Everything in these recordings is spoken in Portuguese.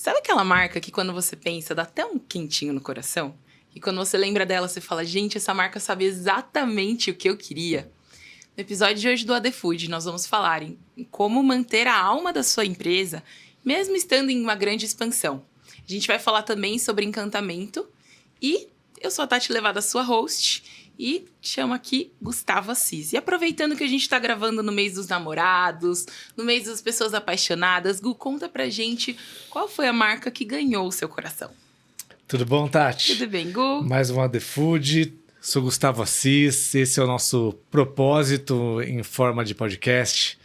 Sabe aquela marca que quando você pensa dá até um quentinho no coração? E quando você lembra dela, você fala, gente, essa marca sabe exatamente o que eu queria. No episódio de hoje do AD Food, nós vamos falar em como manter a alma da sua empresa, mesmo estando em uma grande expansão. A gente vai falar também sobre encantamento e eu sou a Tati Levada, sua host, e chamo aqui Gustavo Assis. E aproveitando que a gente está gravando no mês dos namorados, no mês das pessoas apaixonadas, Gu, conta pra gente qual foi a marca que ganhou o seu coração. Tudo bom, Tati? Tudo bem, Gu? Mais um AD Food. Sou Gustavo Assis. Esse é o nosso propósito em forma de podcast.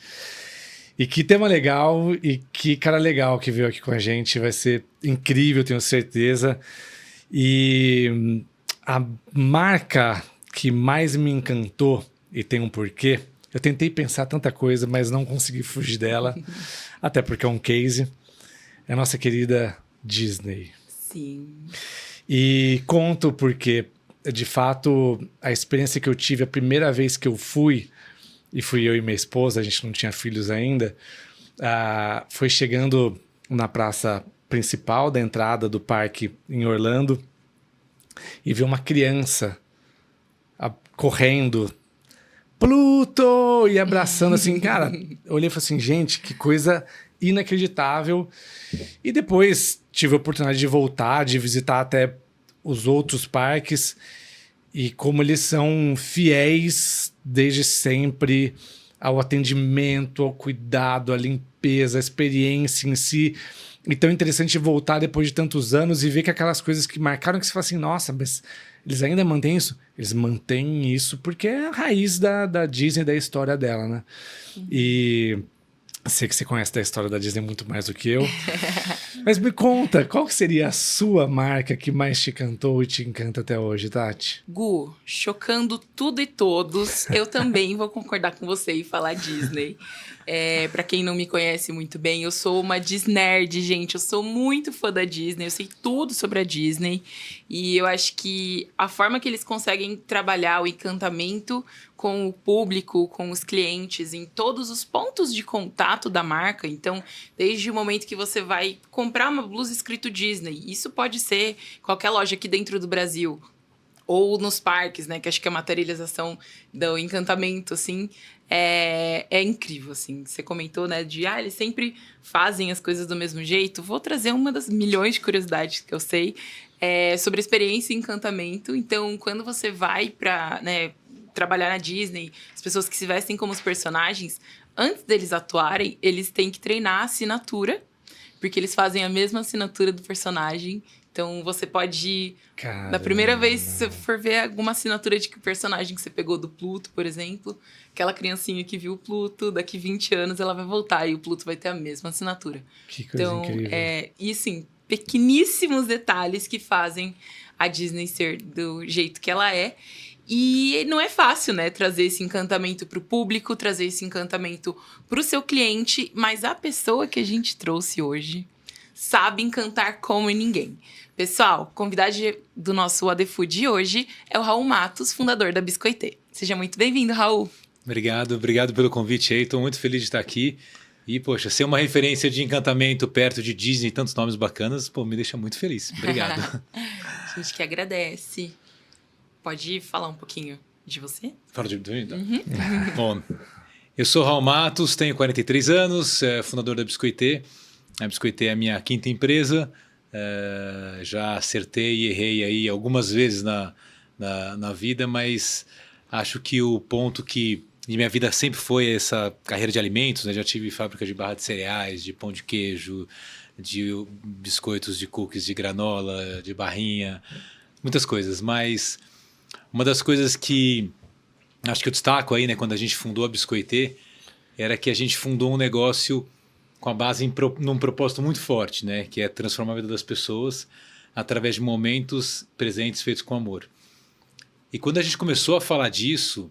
E que tema legal e que cara legal que veio aqui com a gente. Vai ser incrível, tenho certeza. E a marca que mais me encantou, e tem um porquê, eu tentei pensar tanta coisa, mas não consegui fugir dela, até porque é um case, é a nossa querida Disney. Sim. E conto porque, de fato, a experiência que eu tive, a primeira vez que eu fui, e fui eu e minha esposa, a gente não tinha filhos ainda, foi chegando na praça principal da entrada do parque em Orlando e ver uma criança correndo, Pluto! E abraçando assim, cara, eu olhei e falei assim, gente, que coisa inacreditável. E depois tive a oportunidade de voltar, de visitar até os outros parques e como eles são fiéis desde sempre ao atendimento, ao cuidado, à limpeza, à experiência em si. Então é interessante voltar depois de tantos anos e ver que aquelas coisas que marcaram, que você fala assim, nossa, mas eles ainda mantêm isso? Eles mantêm isso porque é a raiz da Disney, da história dela, né? E sei que você conhece da história da Disney muito mais do que eu. Mas me conta, qual que seria a sua marca que mais te encantou e te encanta até hoje, Tati? Gu, chocando tudo e todos, eu também vou concordar com você e falar Disney. Pra quem não me conhece muito bem, eu sou uma Disnerd, gente. Eu sou muito fã da Disney, eu sei tudo sobre a Disney. E eu acho que a forma que eles conseguem trabalhar o encantamento com o público, com os clientes, em todos os pontos de contato da marca. Então, desde o momento que você vai comprar uma blusa escrito Disney, isso pode ser qualquer loja aqui dentro do Brasil, ou nos parques, né? Que acho que a materialização do encantamento, assim, é incrível, assim. Você comentou, né? Eles sempre fazem as coisas do mesmo jeito. Vou trazer uma das milhões de curiosidades que eu sei sobre a experiência e encantamento. Então, quando você vai para, né, trabalhar na Disney, as pessoas que se vestem como os personagens, antes deles atuarem, eles têm que treinar a assinatura, porque eles fazem a mesma assinatura do personagem. Então, você pode ir... Caramba. Da primeira vez que você for ver alguma assinatura de que o personagem que você pegou do Pluto, por exemplo, aquela criancinha que viu o Pluto, daqui 20 anos ela vai voltar e o Pluto vai ter a mesma assinatura. Que coisa incrível. E assim, pequeníssimos detalhes que fazem a Disney ser do jeito que ela é. E não é fácil, né, trazer esse encantamento para o público, trazer esse encantamento para o seu cliente, mas a pessoa que a gente trouxe hoje sabe encantar como ninguém. Pessoal, convidado do nosso AD Food de hoje é o Raul Matos, fundador da Biscoitê. Seja muito bem-vindo, Raul. Obrigado pelo convite aí, estou muito feliz de estar aqui. E, poxa, ser uma referência de encantamento perto de Disney e tantos nomes bacanas, pô, me deixa muito feliz. Obrigado. A gente que agradece. Pode falar um pouquinho de você? Fala de mim, então. Bom, eu sou Raul Matos, tenho 43 anos, fundador da Biscoitê. A Biscoitê é a minha quinta empresa. Já acertei e errei aí algumas vezes na vida, mas acho que o ponto que de minha vida sempre foi essa carreira de alimentos, né? Já tive fábrica de barra de cereais, de pão de queijo, de biscoitos, de cookies, de granola, de barrinha, muitas coisas. Mas uma das coisas que acho que eu destaco aí, né, quando a gente fundou a Biscoitê, era que a gente fundou um negócio com a base num propósito muito forte, né? Que é transformar a vida das pessoas através de momentos presentes feitos com amor. E quando a gente começou a falar disso,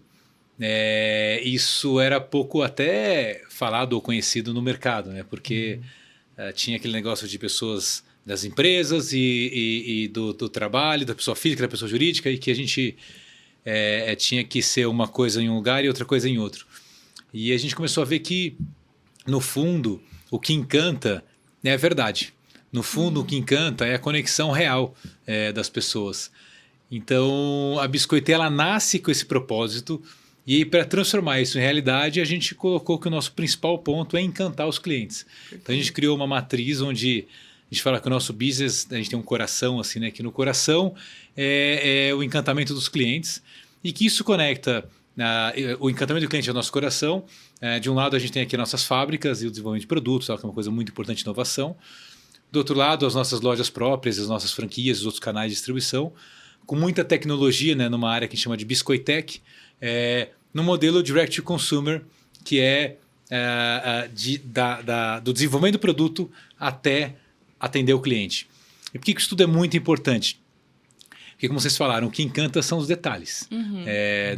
isso era pouco até falado ou conhecido no mercado, né? Porque tinha aquele negócio de pessoas das empresas e do trabalho, da pessoa física, da pessoa jurídica, e que a gente tinha que ser uma coisa em um lugar e outra coisa em outro. E a gente começou a ver que, no fundo, o que encanta é a verdade. No fundo, o que encanta é a conexão real das pessoas. Então, a Biscoitê, ela nasce com esse propósito. E para transformar isso em realidade, a gente colocou que o nosso principal ponto é encantar os clientes. Então, a gente criou uma matriz onde a gente fala que o nosso business, a gente tem um coração assim, né? Que no coração é o encantamento dos clientes e que isso conecta o encantamento do cliente ao nosso coração. De um lado, a gente tem aqui nossas fábricas e o desenvolvimento de produtos, que é uma coisa muito importante, inovação. Do outro lado, as nossas lojas próprias, as nossas franquias, os outros canais de distribuição, com muita tecnologia, né? Numa área que a gente chama de Biscoitech, no modelo direct to consumer, que é do desenvolvimento do produto até atender o cliente. E por que isso tudo é muito importante? Porque, como vocês falaram, o que encanta são os detalhes.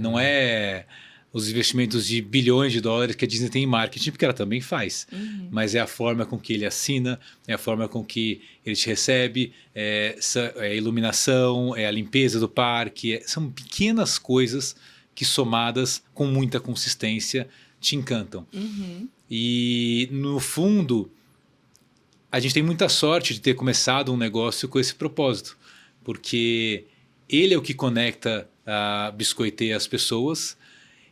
Não é os investimentos de bilhões de dólares que a Disney tem em marketing, porque ela também faz. Mas é a forma com que ele assina, é a forma com que ele te recebe, é a iluminação, é a limpeza do parque. São pequenas coisas que, somadas com muita consistência, te encantam. E, no fundo, a gente tem muita sorte de ter começado um negócio com esse propósito, porque ele é o que conecta a Biscoitê às pessoas,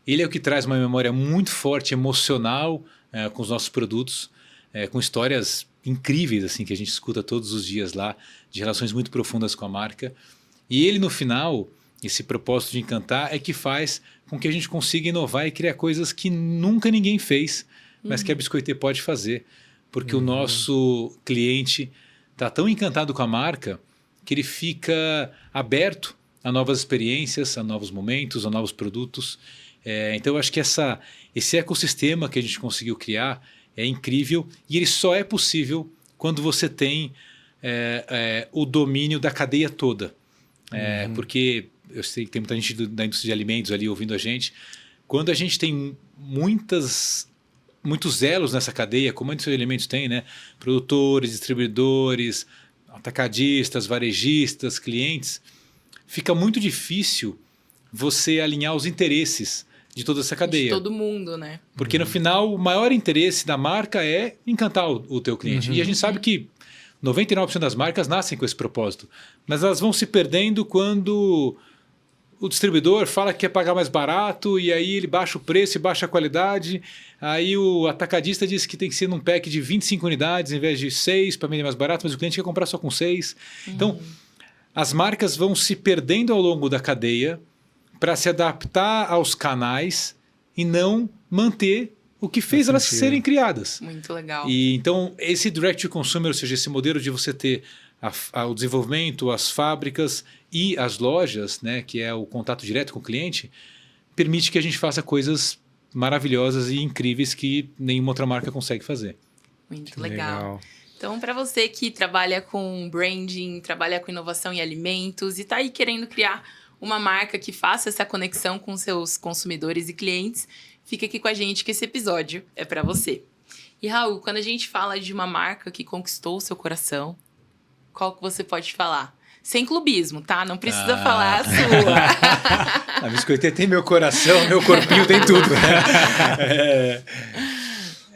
ele é o que traz uma memória muito forte, emocional, com os nossos produtos, com histórias incríveis assim que a gente escuta todos os dias lá, de relações muito profundas com a marca. E ele, no final, esse propósito de encantar é que faz com que a gente consiga inovar e criar coisas que nunca ninguém fez, mas que a Biscoitê pode fazer. Porque o nosso cliente está tão encantado com a marca que ele fica aberto a novas experiências, a novos momentos, a novos produtos. Então, eu acho que esse ecossistema que a gente conseguiu criar é incrível e ele só é possível quando você tem o domínio da cadeia toda. Porque eu sei que tem muita gente da indústria de alimentos ali ouvindo a gente. Quando a gente tem muitos elos nessa cadeia, como a indústria de alimentos tem, né? Produtores, distribuidores, atacadistas, varejistas, clientes, fica muito difícil você alinhar os interesses de toda essa cadeia. De todo mundo, né? Porque no final, o maior interesse da marca é encantar o teu cliente. E a gente sabe que 99% das marcas nascem com esse propósito, mas elas vão se perdendo quando o distribuidor fala que quer pagar mais barato e aí ele baixa o preço e baixa a qualidade. Aí o atacadista diz que tem que ser num pack de 25 unidades em vez de 6 para vender mais barato, mas o cliente quer comprar só com 6. Então, as marcas vão se perdendo ao longo da cadeia para se adaptar aos canais e não manter o que fez elas serem criadas. Muito legal. E então, esse direct to consumer, ou seja, esse modelo de você ter o desenvolvimento, as fábricas e as lojas, né, que é o contato direto com o cliente, permite que a gente faça coisas maravilhosas e incríveis que nenhuma outra marca consegue fazer. Muito legal. Então, para você que trabalha com branding, trabalha com inovação em alimentos e está aí querendo criar uma marca que faça essa conexão com seus consumidores e clientes, fica aqui com a gente que esse episódio é para você. E Raul, quando a gente fala de uma marca que conquistou o seu coração, qual que você pode falar? Sem clubismo, tá? Não precisa falar a sua. A Biscoitê tem meu coração, meu corpinho tem tudo.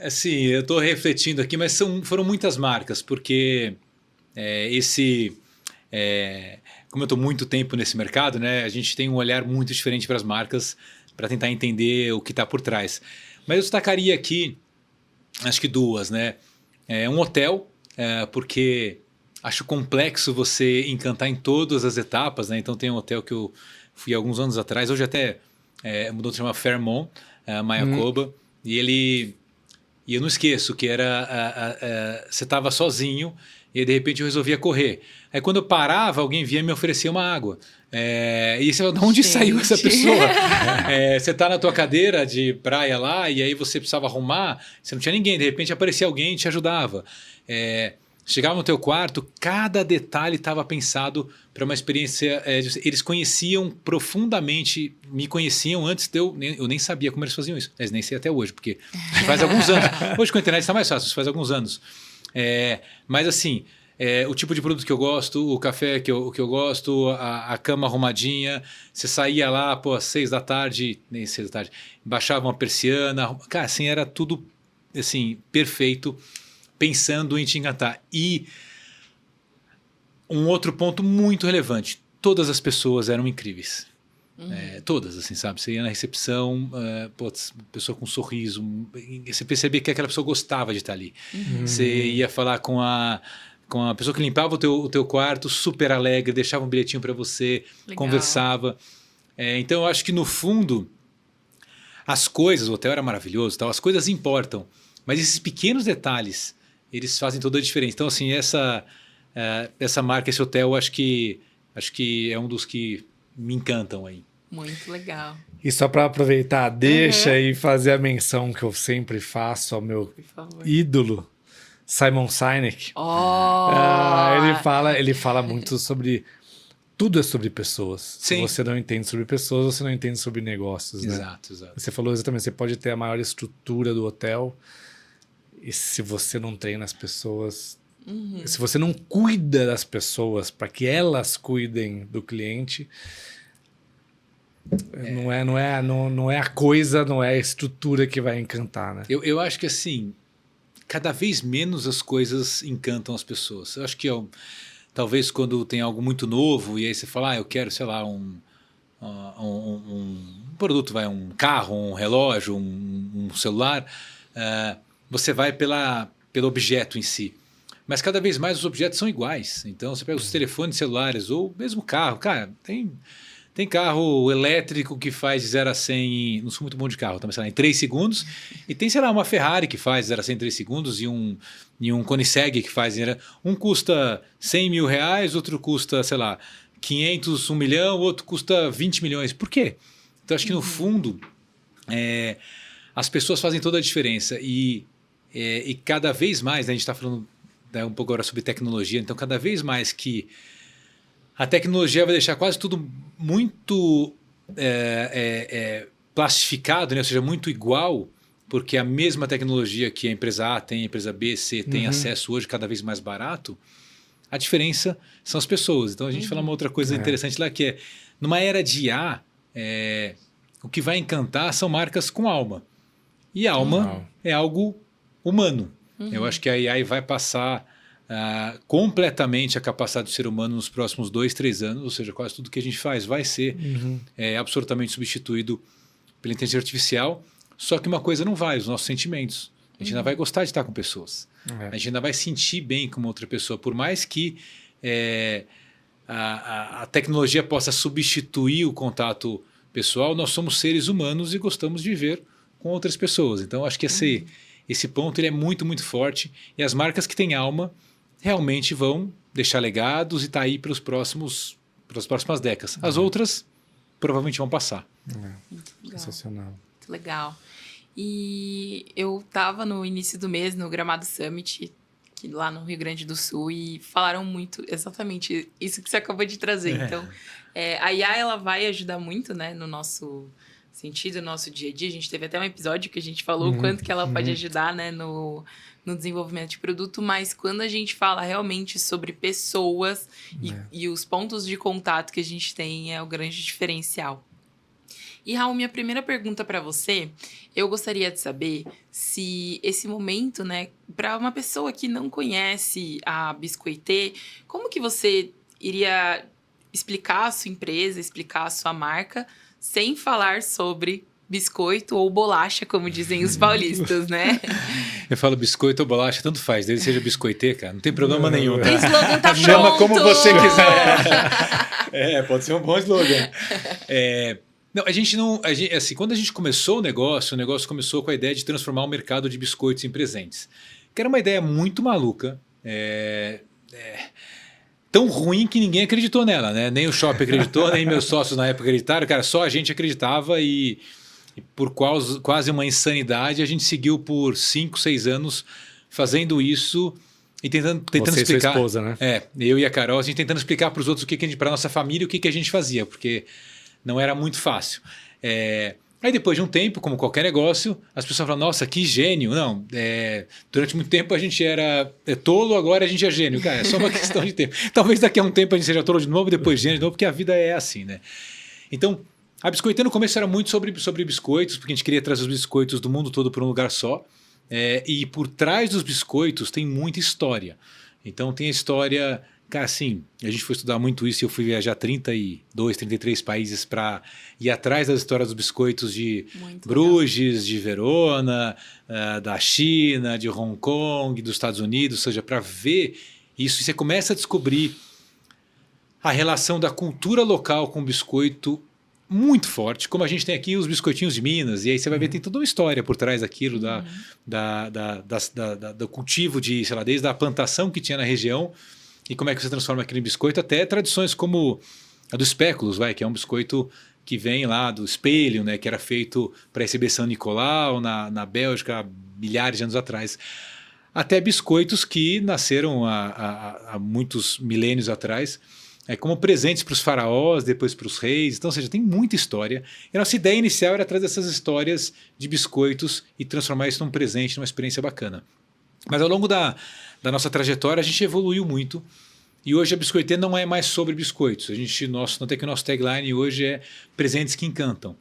Assim, eu estou refletindo aqui, mas foram muitas marcas, porque como eu estou muito tempo nesse mercado, né, a gente tem um olhar muito diferente para as marcas para tentar entender o que está por trás. Mas eu destacaria aqui, acho que duas, né? Um hotel, porque acho complexo você encantar em todas as etapas, né? Então tem um hotel que eu fui alguns anos atrás, hoje até mudou, se chama Fairmont, Mayakoba, e eu não esqueço que você estava sozinho e de repente eu resolvia correr. Aí quando eu parava, alguém vinha e me oferecia uma água. E você fala, de onde saiu essa pessoa? Você está na tua cadeira de praia lá e aí você precisava arrumar, você não tinha ninguém, de repente aparecia alguém e te ajudava. Chegava no teu quarto, cada detalhe estava pensado para uma experiência. Eles conheciam profundamente, me conheciam antes de eu nem sabia como eles faziam isso. Eles nem sei até hoje, porque faz alguns anos. Hoje com a internet está mais fácil, isso faz alguns anos. Mas assim, o tipo de produto que eu gosto, o café que eu gosto, a cama arrumadinha, você saía lá, às 6 da tarde, nem 6 da tarde, baixava uma persiana, cara, assim, era tudo assim, perfeito, pensando em te encantar. E Um outro ponto muito relevante, todas as pessoas eram incríveis. Todas, assim, sabe? Você ia na recepção, pessoa com um sorriso, você percebia que aquela pessoa gostava de estar ali. Você ia falar com a pessoa que limpava o teu quarto, super alegre, deixava um bilhetinho para você, conversava. Então eu acho que no fundo, as coisas, o hotel era maravilhoso, tal, as coisas importam, mas esses pequenos detalhes, eles fazem toda a diferença. Então assim, essa marca, esse hotel, acho que é um dos que me encantam aí. Muito legal. E só para aproveitar, deixa aí fazer a menção que eu sempre faço ao meu ídolo, Simon Sinek. Ele fala muito sobre... Tudo é sobre pessoas. Sim. Se você não entende sobre pessoas, você não entende sobre negócios. Exato. Você falou exatamente, você pode ter a maior estrutura do hotel e se você não treina as pessoas... Se você não cuida das pessoas para que elas cuidem do cliente, não é a coisa, não é a estrutura que vai encantar, né? Eu acho que assim, cada vez menos as coisas encantam as pessoas. Eu acho que talvez quando tem algo muito novo e aí você fala, eu quero, sei lá, um produto, um carro, um relógio, um celular, você vai pelo objeto em si. Mas cada vez mais os objetos são iguais. Então você pega os telefones celulares ou mesmo carro. Cara, tem carro elétrico que faz de 0 a 100, não sou muito bom de carro, mas sei lá, em 3 segundos. E tem, sei lá, uma Ferrari que faz de 0 a 100 em 3 segundos e um Koenigsegg que faz... Um custa 100 mil reais, outro custa, sei lá, 500, 1 milhão, outro custa 20 milhões. Por quê? Então acho que no fundo as pessoas fazem toda a diferença. E cada vez mais, né, a gente está falando um pouco agora sobre tecnologia, então cada vez mais que a tecnologia vai deixar quase tudo muito plastificado, né? Ou seja, muito igual, porque a mesma tecnologia que a empresa A tem, a empresa B, C tem acesso hoje cada vez mais barato, a diferença são as pessoas. Então a gente fala uma outra coisa interessante lá, que numa era de IA, o que vai encantar são marcas com alma. E alma é algo humano. Eu acho que a AI vai passar completamente a capacidade do ser humano nos próximos 2, 3 anos, ou seja, quase tudo que a gente faz vai ser absolutamente substituído pela inteligência artificial, só que uma coisa não vai, os nossos sentimentos. A gente ainda vai gostar de estar com pessoas. A gente ainda vai sentir bem com uma outra pessoa, por mais que a tecnologia possa substituir o contato pessoal, nós somos seres humanos e gostamos de viver com outras pessoas. Então, acho que esse ponto ele é muito, muito forte. E as marcas que têm alma realmente vão deixar legados e estar aí pelas próximas décadas. As outras provavelmente vão passar. Sensacional. Muito legal. E eu estava no início do mês no Gramado Summit, lá no Rio Grande do Sul, e falaram muito exatamente isso que você acabou de trazer. Então, a IA ela vai ajudar muito, né, no nosso sentido, no nosso dia a dia. A gente teve até um episódio que a gente falou o quanto que ela pode ajudar, né, no desenvolvimento de produto, mas quando a gente fala realmente sobre pessoas e os pontos de contato que a gente tem é o grande diferencial. E, Raul, minha primeira pergunta para você, eu gostaria de saber se esse momento, né, para uma pessoa que não conhece a Biscoitê, como que você iria explicar a sua empresa, explicar a sua marca, sem falar sobre biscoito ou bolacha, como dizem os paulistas, né? Eu falo biscoito ou bolacha, tanto faz, desde seja biscoitê, cara, não tem problema nenhum. O slogan tá Chama pronto! como você quiser. Pode ser um bom slogan. Não, assim, quando a gente começou o negócio começou com a ideia de transformar o mercado de biscoitos em presentes. Que era uma ideia muito maluca, tão ruim que ninguém acreditou nela, né? Nem o shopping acreditou, nem meus sócios na época acreditaram, cara, só a gente acreditava e por quase uma insanidade a gente seguiu por 5, 6 anos fazendo isso e tentando Você explicar. E sua esposa, né? Eu e a Carol, a gente tentando explicar para os outros para nossa família o que a gente fazia, porque não era muito fácil. Aí depois de um tempo, como qualquer negócio, as pessoas falam, nossa, que gênio. Não, durante muito tempo a gente era tolo, agora a gente é gênio. Cara, é só uma questão de tempo. Talvez daqui a um tempo a gente seja tolo de novo, depois gênio de novo, porque a vida é assim, né? Então, a Biscoitê no começo era muito sobre biscoitos, porque a gente queria trazer os biscoitos do mundo todo para um lugar só. E por trás dos biscoitos tem muita história. Então tem a história Cara, assim, a gente foi estudar muito isso e eu fui viajar 32, 33 países para ir atrás das histórias dos biscoitos de Muito Bruges, de Verona, da China, de Hong Kong, dos Estados Unidos, ou seja, para ver isso. E você começa a descobrir a relação da cultura local com o biscoito muito forte, como a gente tem aqui os biscoitinhos de Minas, e aí você vai ver tem toda uma história por trás daquilo, do cultivo de, sei lá, desde a plantação que tinha na região, e como é que você transforma aquilo em biscoito, até tradições como a do Espéculos, que é um biscoito que vem lá do espelho, né, que era feito para receber São Nicolau na Bélgica há milhares de anos atrás. Até biscoitos que nasceram há muitos milênios atrás, como presentes para os faraós, depois para os reis. Então, ou seja, tem muita história. E a nossa ideia inicial era trazer essas histórias de biscoitos e transformar isso num presente, numa experiência bacana. Mas ao longo da nossa trajetória, a gente evoluiu muito. E hoje a Biscoitê não é mais sobre biscoitos. Notei que o nosso tagline hoje é presentes que encantam.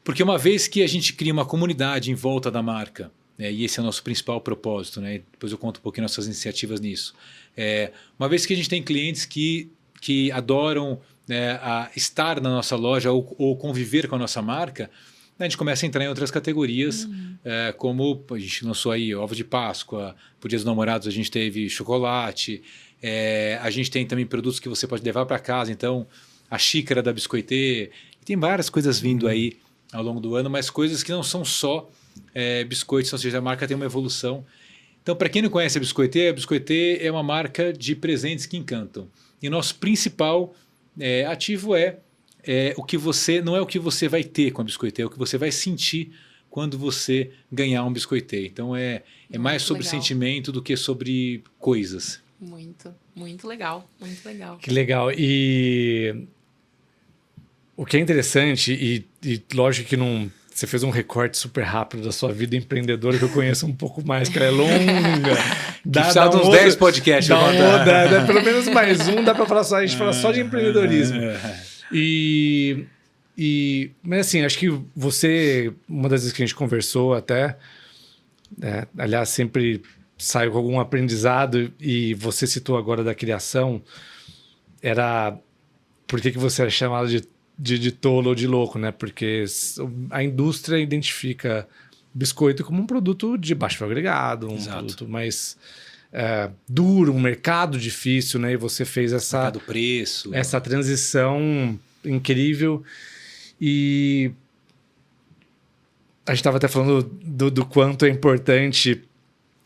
Porque uma vez que a gente cria uma comunidade em volta da marca, e esse é o nosso principal propósito, né? Depois eu conto um pouquinho nossas iniciativas nisso. Uma vez que a gente tem clientes que adoram estar na nossa loja ou conviver com a nossa marca, a gente começa a entrar em outras categorias, como a gente lançou aí ovos de Páscoa, por Dia dos Namorados a gente teve chocolate, a gente tem também produtos que você pode levar para casa, então a xícara da Biscoitê, tem várias coisas vindo aí ao longo do ano, mas coisas que não são só biscoitos, ou seja, a marca tem uma evolução. Então, para quem não conhece a Biscoitê é uma marca de presentes que encantam. E nosso principal ativo o que você não é o que você vai ter com a Biscoitê, é o que você vai sentir quando você ganhar um Biscoitê. Então, é mais sobre sentimento do que sobre coisas. Muito legal, muito legal. Que legal. E o que é interessante, e lógico que não... Você fez um recorte super rápido da sua vida empreendedora, que eu conheço um pouco mais, que ela é longa. Dá uns 10 podcasts. Dá pelo menos mais um, dá para falar só, a gente fala só de empreendedorismo. Mas assim, acho que você, uma das vezes que a gente conversou até, aliás, sempre saio com algum aprendizado, e você citou agora da criação, era por que você era chamado de tolo ou de louco, né? Porque a indústria identifica biscoito como um produto de baixo valor agregado, um produto mais duro, um mercado difícil, né? E você fez essa transição incrível. E a gente estava até falando do quanto é importante,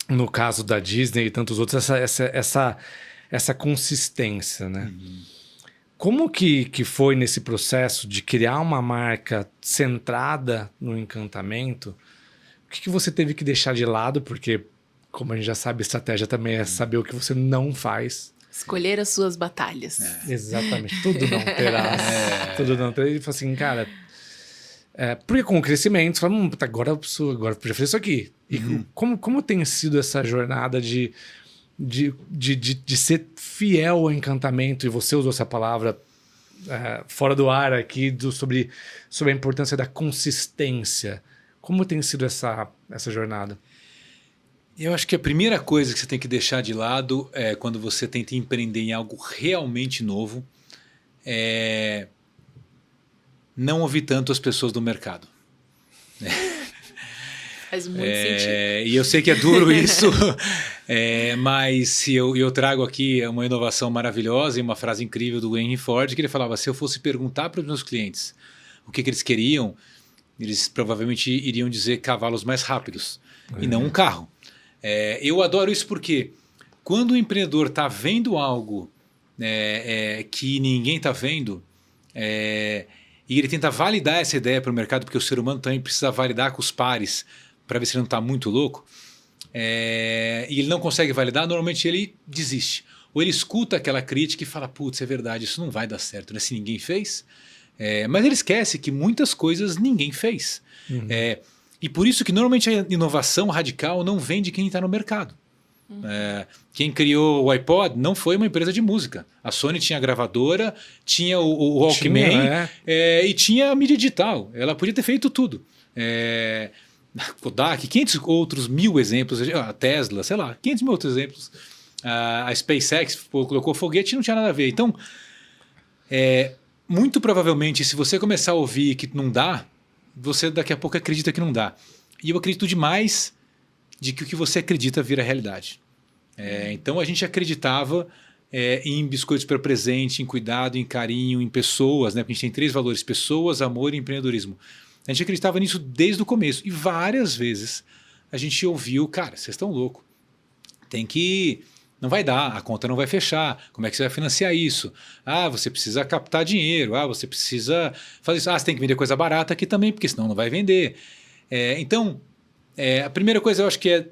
no caso da Disney e tantos outros, essa consistência, né? Como que foi nesse processo de criar uma marca centrada no encantamento? O que você teve que deixar de lado? Porque, como a gente já sabe, estratégia também é saber o que você não faz. Escolher as suas batalhas. Exatamente. Tudo não terá. Tudo não terá. Ele falou assim, cara... porque com o crescimento, você fala, agora eu podia fazer isso aqui. E como tem sido essa jornada de ser fiel ao encantamento, e você usou essa palavra fora do ar aqui, sobre a importância da consistência. Como tem sido essa jornada? Eu acho que a primeira coisa que você tem que deixar de lado quando você tenta empreender em algo realmente novo é não ouvir tanto as pessoas do mercado. Faz muito sentido. E eu sei que é duro isso, mas eu trago aqui uma inovação maravilhosa e uma frase incrível do Henry Ford, que ele falava, se eu fosse perguntar para os meus clientes o que eles queriam, eles provavelmente iriam dizer cavalos mais rápidos, e não um carro. Eu adoro isso porque quando o empreendedor está vendo algo que ninguém está vendo, e ele tenta validar essa ideia para o mercado, porque o ser humano também precisa validar com os pares, para ver se ele não está muito louco, e ele não consegue validar, normalmente ele desiste. Ou ele escuta aquela crítica e fala, putz, é verdade, isso não vai dar certo, né? Se ninguém fez. Mas ele esquece que muitas coisas ninguém fez. E por isso que normalmente a inovação radical não vem de quem está no mercado. Quem criou o iPod não foi uma empresa de música. A Sony tinha a gravadora, tinha o Walkman e tinha a mídia digital. Ela podia ter feito tudo. Kodak, 500 outros mil exemplos, a Tesla, sei lá, 500 mil outros exemplos. A SpaceX colocou foguete e não tinha nada a ver. Então, muito provavelmente, se você começar a ouvir que não dá, você daqui a pouco acredita que não dá. E eu acredito demais de que o que você acredita vira realidade. Então a gente acreditava em biscoitos para presente, em cuidado, em carinho, em pessoas, né? Porque a gente tem 3 valores: pessoas, amor e empreendedorismo. A gente acreditava nisso desde o começo. E várias vezes a gente ouviu, cara, vocês estão loucos. Tem que... Não vai dar, a conta não vai fechar. Como é que você vai financiar isso? Você precisa captar dinheiro. Você precisa fazer isso. Você tem que vender coisa barata aqui também, porque senão não vai vender. Então, a primeira coisa eu acho que é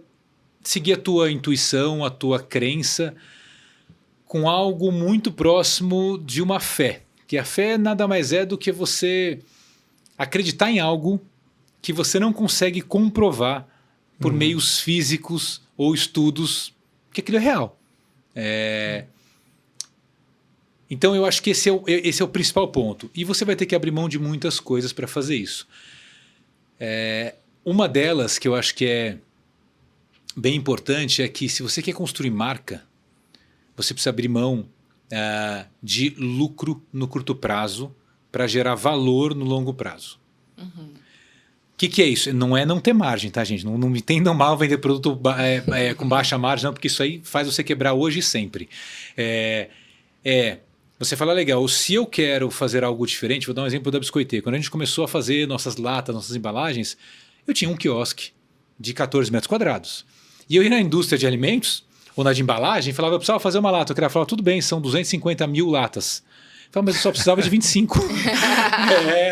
seguir a tua intuição, a tua crença com algo muito próximo de uma fé. Que a fé nada mais é do que você acreditar em algo que você não consegue comprovar por meios físicos ou estudos, que aquilo é real. Então eu acho que esse é o principal ponto. E você vai ter que abrir mão de muitas coisas para fazer isso. Uma delas que eu acho que é bem importante é que se você quer construir marca, você precisa abrir mão de lucro no curto prazo para gerar valor no longo prazo. O que é isso? Não é não ter margem, tá, gente? Não me entendam mal vender produto com baixa margem, não, porque isso aí faz você quebrar hoje e sempre. Você fala, legal, se eu quero fazer algo diferente, vou dar um exemplo da Biscoitê. Quando a gente começou a fazer nossas latas, nossas embalagens, eu tinha um quiosque de 14 metros quadrados. E eu ia na indústria de alimentos, ou na de embalagem, e falava, eu precisava fazer uma lata. Eu queria falar, tudo bem, são 250 mil latas. Eu falava, mas eu só precisava de 25.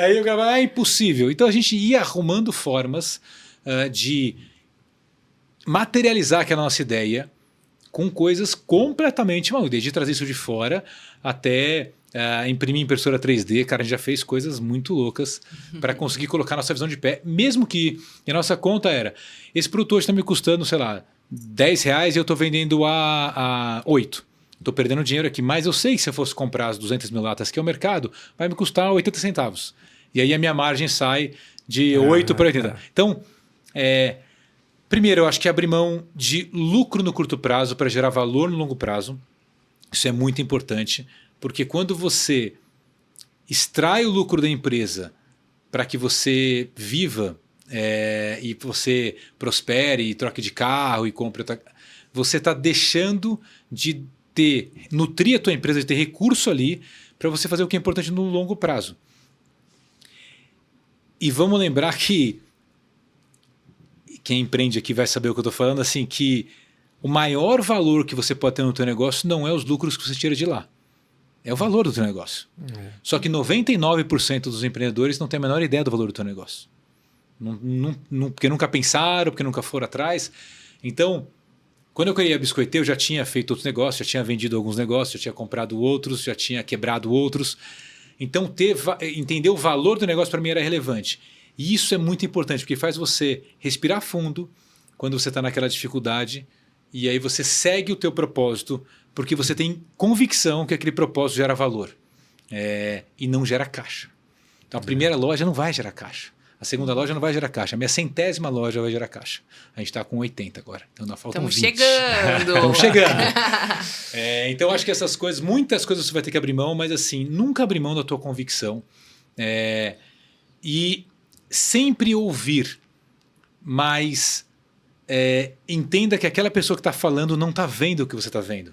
Aí eu falava, é impossível. Então a gente ia arrumando formas de materializar aquela nossa ideia com coisas completamente malucas. Desde trazer isso de fora até imprimir impressora 3D. Cara, a gente já fez coisas muito loucas para conseguir colocar nossa visão de pé. Mesmo que a nossa conta era, esse produto hoje está me custando, sei lá, R$10 e eu estou vendendo a 8. Estou perdendo dinheiro aqui, mas eu sei que se eu fosse comprar as 200 mil latas que é o mercado, vai me custar 80 centavos. E aí a minha margem sai de 8 para 80. Então, primeiro, eu acho que abrir mão de lucro no curto prazo para gerar valor no longo prazo. Isso é muito importante, porque quando você extrai o lucro da empresa para que você viva e você prospere e troque de carro e compre, você está deixando de nutrir a tua empresa, de ter recurso ali para você fazer o que é importante no longo prazo. E vamos lembrar que quem empreende aqui vai saber o que eu estou falando, assim, que o maior valor que você pode ter no teu negócio não é os lucros que você tira de lá. É o valor do teu negócio. Só que 99% dos empreendedores não tem a menor ideia do valor do teu negócio. Porque nunca pensaram, porque nunca foram atrás. Então, quando eu criei a Biscoitê, eu já tinha feito outros negócios, já tinha vendido alguns negócios, já tinha comprado outros, já tinha quebrado outros. Então, entender o valor do negócio para mim era relevante. E isso é muito importante, porque faz você respirar fundo quando você está naquela dificuldade e aí você segue o teu propósito porque você tem convicção que aquele propósito gera valor e não gera caixa. Então, a primeira loja não vai gerar caixa. A segunda loja não vai gerar caixa. A minha 100ª loja vai gerar caixa. A gente está com 80 agora. Então ainda faltam 20. Estamos chegando. Então acho que essas coisas, muitas coisas você vai ter que abrir mão, mas assim, nunca abrir mão da tua convicção. E sempre ouvir, mas entenda que aquela pessoa que está falando não está vendo o que você está vendo.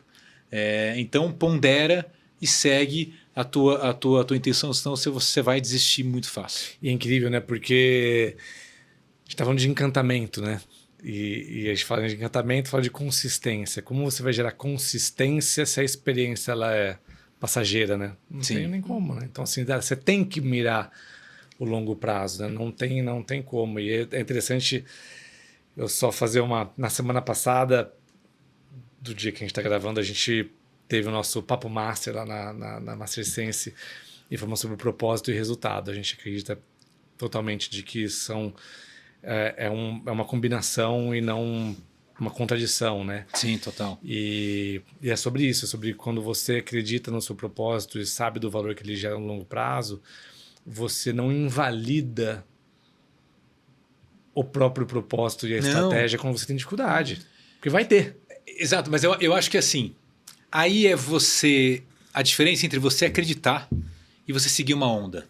Então pondera e segue a tua intenção, senão você vai desistir muito fácil. E é incrível, né? Porque a gente tá falando de encantamento, né? E a gente fala de encantamento, fala de consistência. Como você vai gerar consistência se a experiência ela é passageira, né? Não tem nem como, né? Então, assim, você tem que mirar o longo prazo, né? Não tem como. E é interessante eu só fazer na semana passada, do dia que a gente tá gravando, a gente teve o nosso Papo Master lá na Master Sense e falamos sobre o propósito e resultado. A gente acredita totalmente de que é uma combinação e não uma contradição, né? Sim, total. E é sobre isso, é sobre quando você acredita no seu propósito e sabe do valor que ele gera no longo prazo, você não invalida o próprio propósito e a estratégia quando você tem dificuldade. Porque vai ter. Exato, mas eu acho que assim, aí é a diferença entre você acreditar e você seguir uma onda.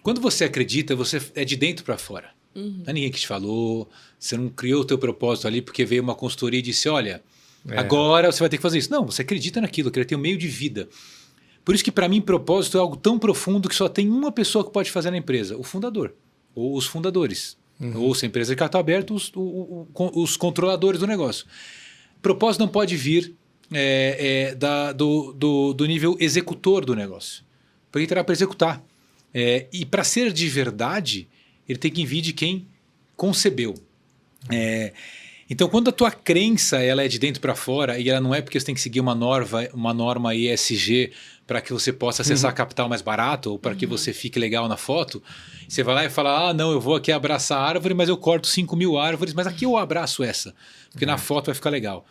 Quando você acredita, você é de dentro para fora. Não é ninguém que te falou, você não criou o teu propósito ali porque veio uma consultoria e disse, olha, agora você vai ter que fazer isso. Não, você acredita naquilo, quer ter um meio de vida. Por isso que para mim propósito é algo tão profundo que só tem uma pessoa que pode fazer na empresa, o fundador, ou os fundadores. Ou se a empresa de capital aberto, os controladores do negócio. Propósito não pode vir do nível executor do negócio. Porque ele terá para executar. E para ser de verdade, ele tem que vir de quem concebeu. Então, quando a tua crença ela é de dentro para fora, e ela não é porque você tem que seguir uma norma ESG para que você possa acessar capital mais barato, ou para que você fique legal na foto, você vai lá e fala, não, eu vou aqui abraçar a árvore, mas eu corto 5.000 árvores, mas aqui eu abraço essa, porque na foto vai ficar legal.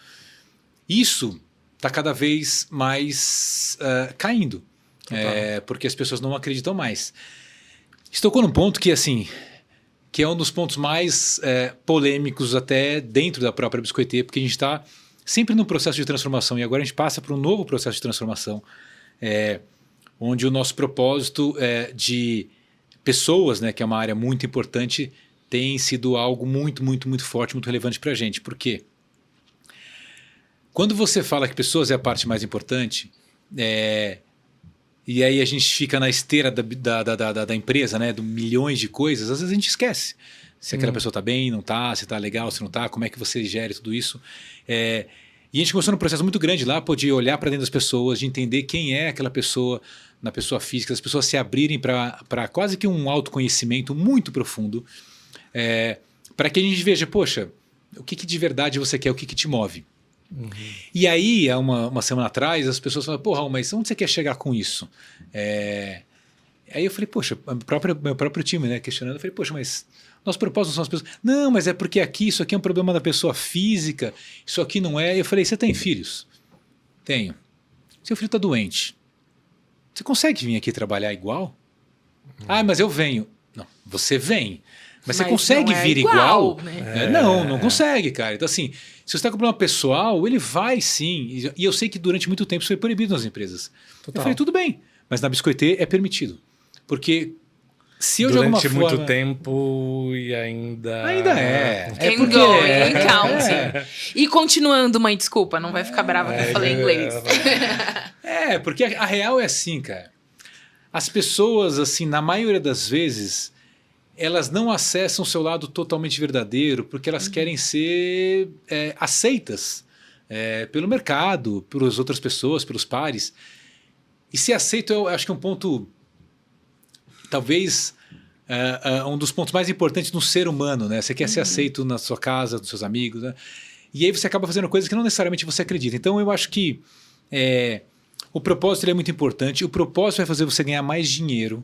Isso está cada vez mais caindo, porque as pessoas não acreditam mais. Estocou num ponto que, assim, que é um dos pontos mais polêmicos até dentro da própria Biscoitê, porque a gente está sempre num processo de transformação e agora a gente passa por um novo processo de transformação, onde o nosso propósito de pessoas, né, que é uma área muito importante, tem sido algo muito, muito, muito forte, muito relevante para a gente. Por quê? Quando você fala que pessoas é a parte mais importante, e aí a gente fica na esteira da empresa, né, de milhões de coisas, às vezes a gente esquece se aquela pessoa está bem, não está, se está legal, se não está, como é que você gere tudo isso. E a gente começou num processo muito grande lá, de olhar para dentro das pessoas, de entender quem é aquela pessoa na pessoa física, as pessoas se abrirem para quase que um autoconhecimento muito profundo, para que a gente veja, poxa, o que de verdade você quer, o que te move. E aí, há uma semana atrás, as pessoas falaram, Raul, mas onde você quer chegar com isso? Aí eu falei, poxa, meu próprio time, né, questionando, eu falei, poxa, mas nosso propósito não são as pessoas. Não, mas é porque isso aqui é um problema da pessoa física, isso aqui não é. Eu falei, você tem filhos? Tenho. Seu filho está doente. Você consegue vir aqui trabalhar igual? Mas eu venho. Não, você vem. Mas você consegue vir igual? Né? Não consegue, cara. Então, assim, se você está com problema pessoal, ele vai sim. E eu sei que durante muito tempo isso foi proibido nas empresas. Total. Eu falei, tudo bem, mas na Biscoitê é permitido. Porque se eu durante de alguma forma... muito tempo e ainda... Ainda é. Counting. E continuando, mãe, desculpa, não vai ficar brava que eu falei inglês. Porque a real é assim, cara. As pessoas, assim, na maioria das vezes... elas não acessam o seu lado totalmente verdadeiro porque elas querem ser aceitas pelo mercado, pelas outras pessoas, pelos pares. E ser aceito, eu acho que é um ponto, talvez, um dos pontos mais importantes no ser humano. Né? Você quer ser aceito na sua casa, dos seus amigos. Né? E aí você acaba fazendo coisas que não necessariamente você acredita. Então eu acho que o propósito é muito importante. O propósito vai fazer você ganhar mais dinheiro.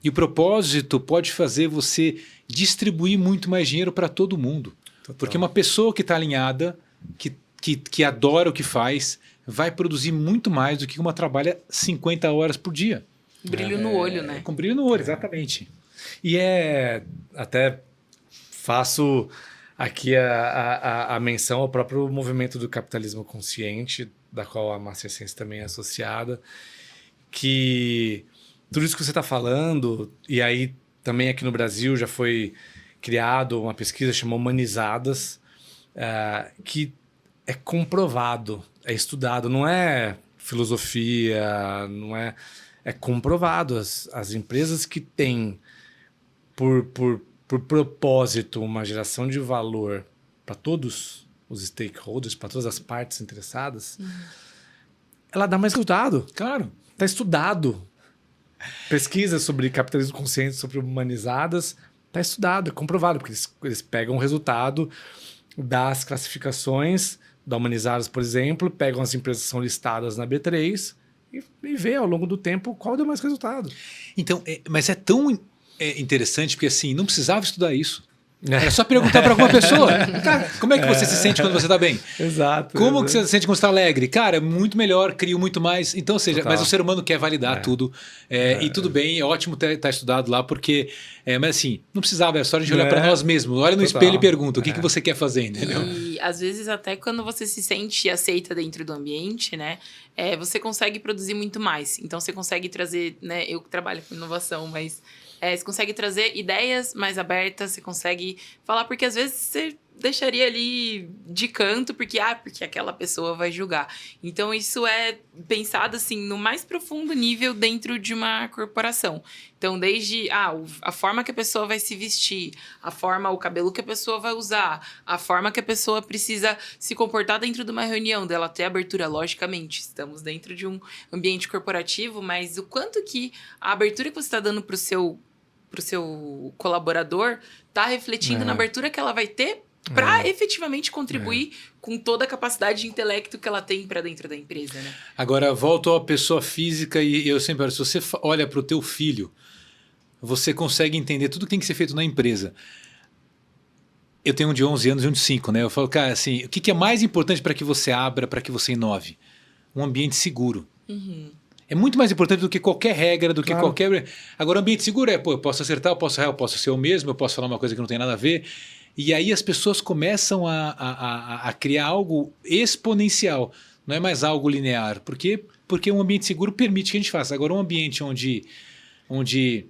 E o propósito pode fazer você distribuir muito mais dinheiro para todo mundo. Total. Porque uma pessoa que está alinhada, que adora o que faz, vai produzir muito mais do que uma trabalha 50 horas por dia. Brilho no olho, né? Com brilho no olho, exatamente. E até faço aqui a menção ao próprio movimento do capitalismo consciente, da qual a Master Sense também é associada, que... tudo isso que você está falando, e aí também aqui no Brasil já foi criado uma pesquisa chamada Humanizadas, que é comprovado, é estudado, não é filosofia, não é comprovado. As empresas que têm por propósito uma geração de valor para todos os stakeholders, para todas as partes interessadas, ela dá mais resultado. Claro. Está estudado. Pesquisa sobre capitalismo consciente, sobre humanizadas, está estudado, é comprovado, porque eles pegam o resultado das classificações da Humanizadas, por exemplo, pegam as empresas que são listadas na B3 e vê ao longo do tempo qual deu mais resultado. Então, mas é tão interessante, porque assim, não precisava estudar isso. É só perguntar para alguma pessoa. Cara, como é que você se sente quando você está bem? Exato. Como que você se sente quando está alegre? Cara, é muito melhor, crio muito mais. Então, ou seja, Total. mas o ser humano quer validar tudo. E tudo bem, é ótimo estar estudado lá, porque... mas assim, não precisava, é só a gente olhar para nós mesmos. Olha no espelho e pergunta, o que você quer fazer, entendeu? E às vezes até quando você se sente aceita dentro do ambiente, né? Você consegue produzir muito mais. Então você consegue trazer, né? Eu que trabalho com inovação, mas... você consegue trazer ideias mais abertas, você consegue falar, porque às vezes você deixaria ali de canto, porque aquela pessoa vai julgar. Então, isso é pensado, assim, no mais profundo nível dentro de uma corporação. Então, desde a forma que a pessoa vai se vestir, o cabelo que a pessoa vai usar, a forma que a pessoa precisa se comportar dentro de uma reunião, dela ter abertura, logicamente. Estamos dentro de um ambiente corporativo, mas o quanto que a abertura que você está dando para o seu colaborador tá refletindo na abertura que ela vai ter para efetivamente contribuir com toda a capacidade de intelecto que ela tem para dentro da empresa, né? Agora, volto à pessoa física e eu sempre falo, se você olha para o teu filho, você consegue entender tudo que tem que ser feito na empresa. Eu tenho um de 11 anos e um de 5, né? Eu falo, cara, assim, o que é mais importante para que você abra, para que você inove? Um ambiente seguro. Uhum. É muito mais importante do que qualquer regra, do que qualquer... Agora, o ambiente seguro eu posso acertar, eu posso errar, eu posso ser o mesmo, eu posso falar uma coisa que não tem nada a ver. E aí as pessoas começam a criar algo exponencial, não é mais algo linear. Porque um ambiente seguro permite que a gente faça. Agora, um ambiente onde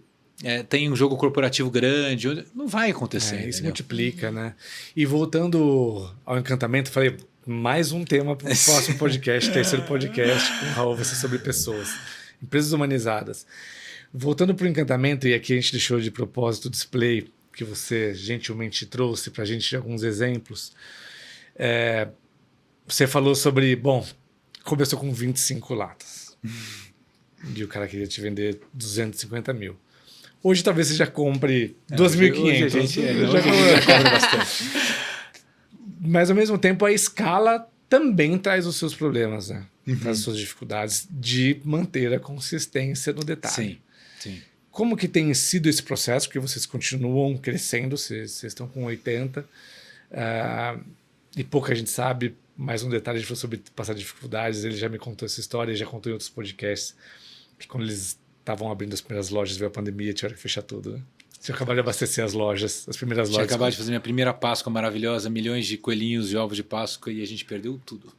tem um jogo corporativo grande, não vai acontecer. Isso multiplica, né? E voltando ao encantamento, falei... Mais um tema para o próximo podcast, terceiro podcast com o Raul, vai ser sobre pessoas, empresas humanizadas. Voltando para o encantamento, e aqui a gente deixou de propósito o display que você gentilmente trouxe para a gente alguns exemplos. Você falou sobre, começou com 25 latas. E o cara queria te vender 250 mil. Hoje talvez você já compre 2.500. Hoje a gente já compra bastante. Mas, ao mesmo tempo, a escala também traz os seus problemas, né? Traz as suas dificuldades de manter a consistência no detalhe. Sim. Como que tem sido esse processo? Porque vocês continuam crescendo, vocês estão com 80, e pouca gente sabe. Mais um detalhe, a gente falou sobre passar dificuldades, ele já me contou essa história, já contou em outros podcasts, que quando eles estavam abrindo as primeiras lojas, veio a pandemia, tiveram que fechar tudo, né? Você acabou de abastecer as lojas, as primeiras lojas. Tinha acabado de fazer minha primeira Páscoa maravilhosa, milhões de coelhinhos de ovos de Páscoa e a gente perdeu tudo.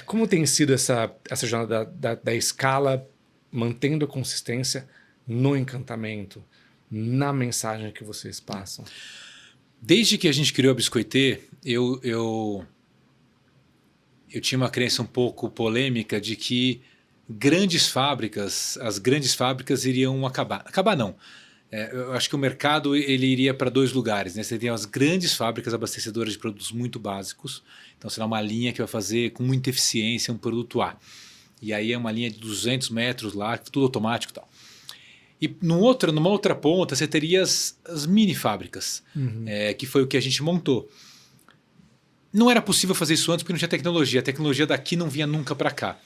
Como tem sido essa jornada da escala, mantendo a consistência no encantamento, na mensagem que vocês passam? Desde que a gente criou a Biscoitê, eu tinha uma crença um pouco polêmica de que as grandes fábricas iriam acabar. Acabar não. Eu acho que o mercado ele iria para dois lugares, né? Você tem as grandes fábricas abastecedoras de produtos muito básicos, então será uma linha que vai fazer com muita eficiência um produto A. E aí é uma linha de 200 metros lá, tudo automático e tal. E numa outra ponta você teria as mini fábricas, que foi o que a gente montou. Não era possível fazer isso antes porque não tinha tecnologia. A tecnologia daqui não vinha nunca para cá.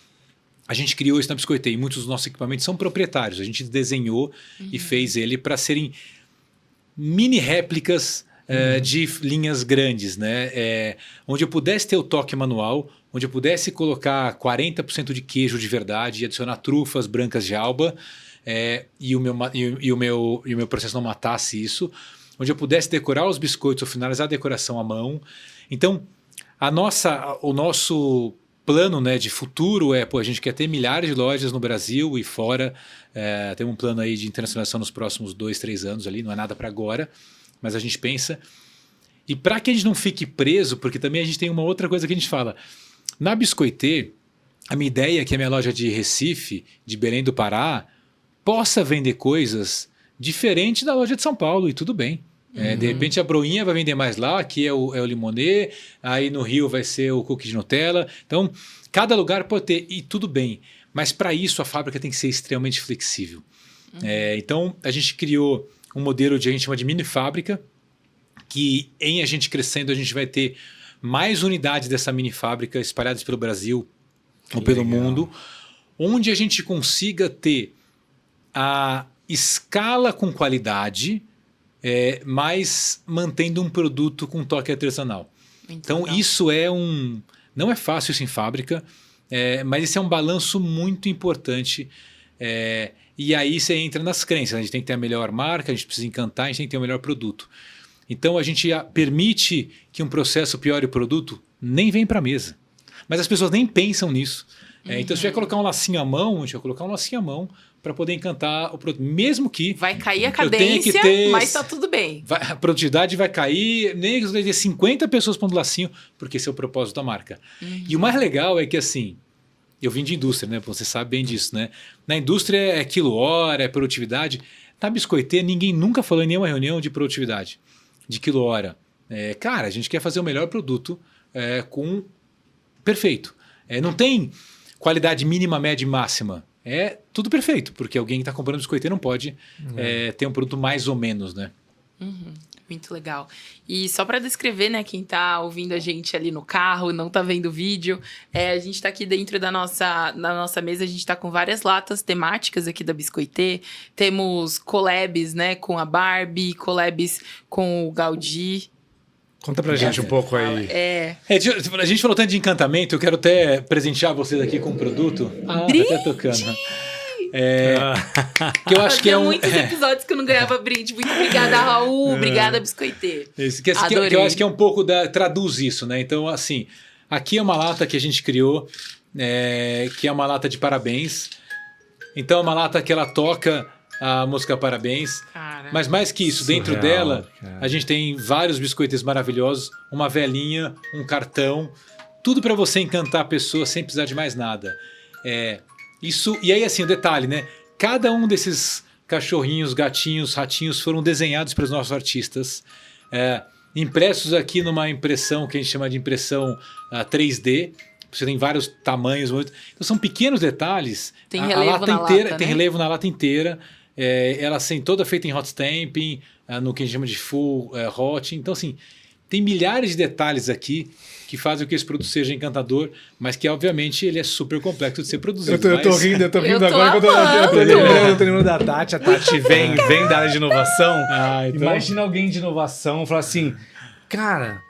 A gente criou isso na Biscoitê e muitos dos nossos equipamentos são proprietários. A gente desenhou e fez ele para serem mini réplicas de linhas grandes, né? Onde eu pudesse ter o toque manual, onde eu pudesse colocar 40% de queijo de verdade e adicionar trufas brancas de Alba e o meu processo não matasse isso, onde eu pudesse decorar os biscoitos ou finalizar a decoração à mão. Então, o nosso plano, né, de futuro a gente quer ter milhares de lojas no Brasil e fora. Temos um plano aí de internacionalização nos próximos 2, 3 anos ali, não é nada para agora, mas a gente pensa. E para que a gente não fique preso, porque também a gente tem uma outra coisa que a gente fala. Na Biscoitê, a minha ideia é que a minha loja de Recife, de Belém do Pará, possa vender coisas diferentes da loja de São Paulo e tudo bem. De repente a broinha vai vender mais lá, aqui é o limonê, aí no Rio vai ser o cookie de Nutella. Então, cada lugar pode ter, e tudo bem. Mas para isso a fábrica tem que ser extremamente flexível. Então, a gente criou um modelo a gente chama de mini fábrica, que em a gente crescendo a gente vai ter mais unidades dessa mini fábrica espalhadas pelo Brasil ou pelo mundo, onde a gente consiga ter a escala com qualidade mas mantendo um produto com toque artesanal. Muito Então, legal. isso não é fácil isso em fábrica, mas esse é um balanço muito importante. E aí você entra nas crenças. A gente tem que ter a melhor marca, a gente precisa encantar, a gente tem que ter o melhor produto. Então, a gente permite que um processo piore o produto, nem vem para a mesa. Mas as pessoas nem pensam nisso. Então, se tiver que colocar um lacinho à mão, a gente vai colocar um lacinho à mão para poder encantar o produto. Mesmo que Vai cair a eu tenha que cadência, ter- mas tá tudo bem. a produtividade vai cair, nem que você tenha 50 pessoas pondo lacinho, porque esse é o propósito da marca. E o mais legal é que assim, eu vim de indústria, né? Você sabe bem disso, né? Na indústria é quilo-hora, é produtividade. Na Biscoitê, ninguém nunca falou em nenhuma reunião de produtividade, de quilo-hora. Cara, a gente quer fazer o melhor produto com perfeito. Não tem qualidade mínima, média e máxima. É tudo perfeito, porque alguém que está comprando biscoiteiro não pode ter um produto mais ou menos, né? Muito legal. E só para descrever, né, quem tá ouvindo a gente ali no carro, não tá vendo o vídeo, a gente tá aqui dentro da nossa mesa, a gente tá com várias latas temáticas aqui da Biscoitê. Temos collabs, né, com a Barbie, collabs com o Gaudí. Conta pra gente um pouco aí. A gente falou tanto de encantamento, eu quero até presentear vocês aqui com um produto. Tá até tocando. Que eu acho que Fazia muitos episódios que eu não ganhava brinde. Muito obrigada, Raul. Obrigada, Biscoitê. Que Adorei. eu acho que é um pouco traduz isso, né? Então, assim, aqui é uma lata que a gente criou, que é uma lata de parabéns. Então, é uma lata que ela toca a música Parabéns. Cara. Mas mais que isso, dentro Surreal, dela, cara. a gente tem vários biscoitos maravilhosos, uma velinha, um cartão, tudo para você encantar a pessoa sem precisar de mais nada. E aí, assim, o detalhe, né? Cada um desses cachorrinhos, gatinhos, ratinhos foram desenhados pelos nossos artistas, impressos aqui numa impressão que a gente chama de impressão 3D. Você tem vários tamanhos. Então são pequenos detalhes. Tem A relevo lata na inteira, lata, tem né? relevo na lata inteira. Ela assim, toda feita em hot stamping, no que a gente chama de full hot. Então, assim, tem milhares de detalhes aqui que fazem com que esse produto seja encantador, mas que, obviamente, ele é super complexo de ser produzido. Eu tô rindo Eu tô agora que amando. eu tô lembrando da Tati. A Tati vem da área de inovação. Então- Imagina alguém de inovação falar assim, cara,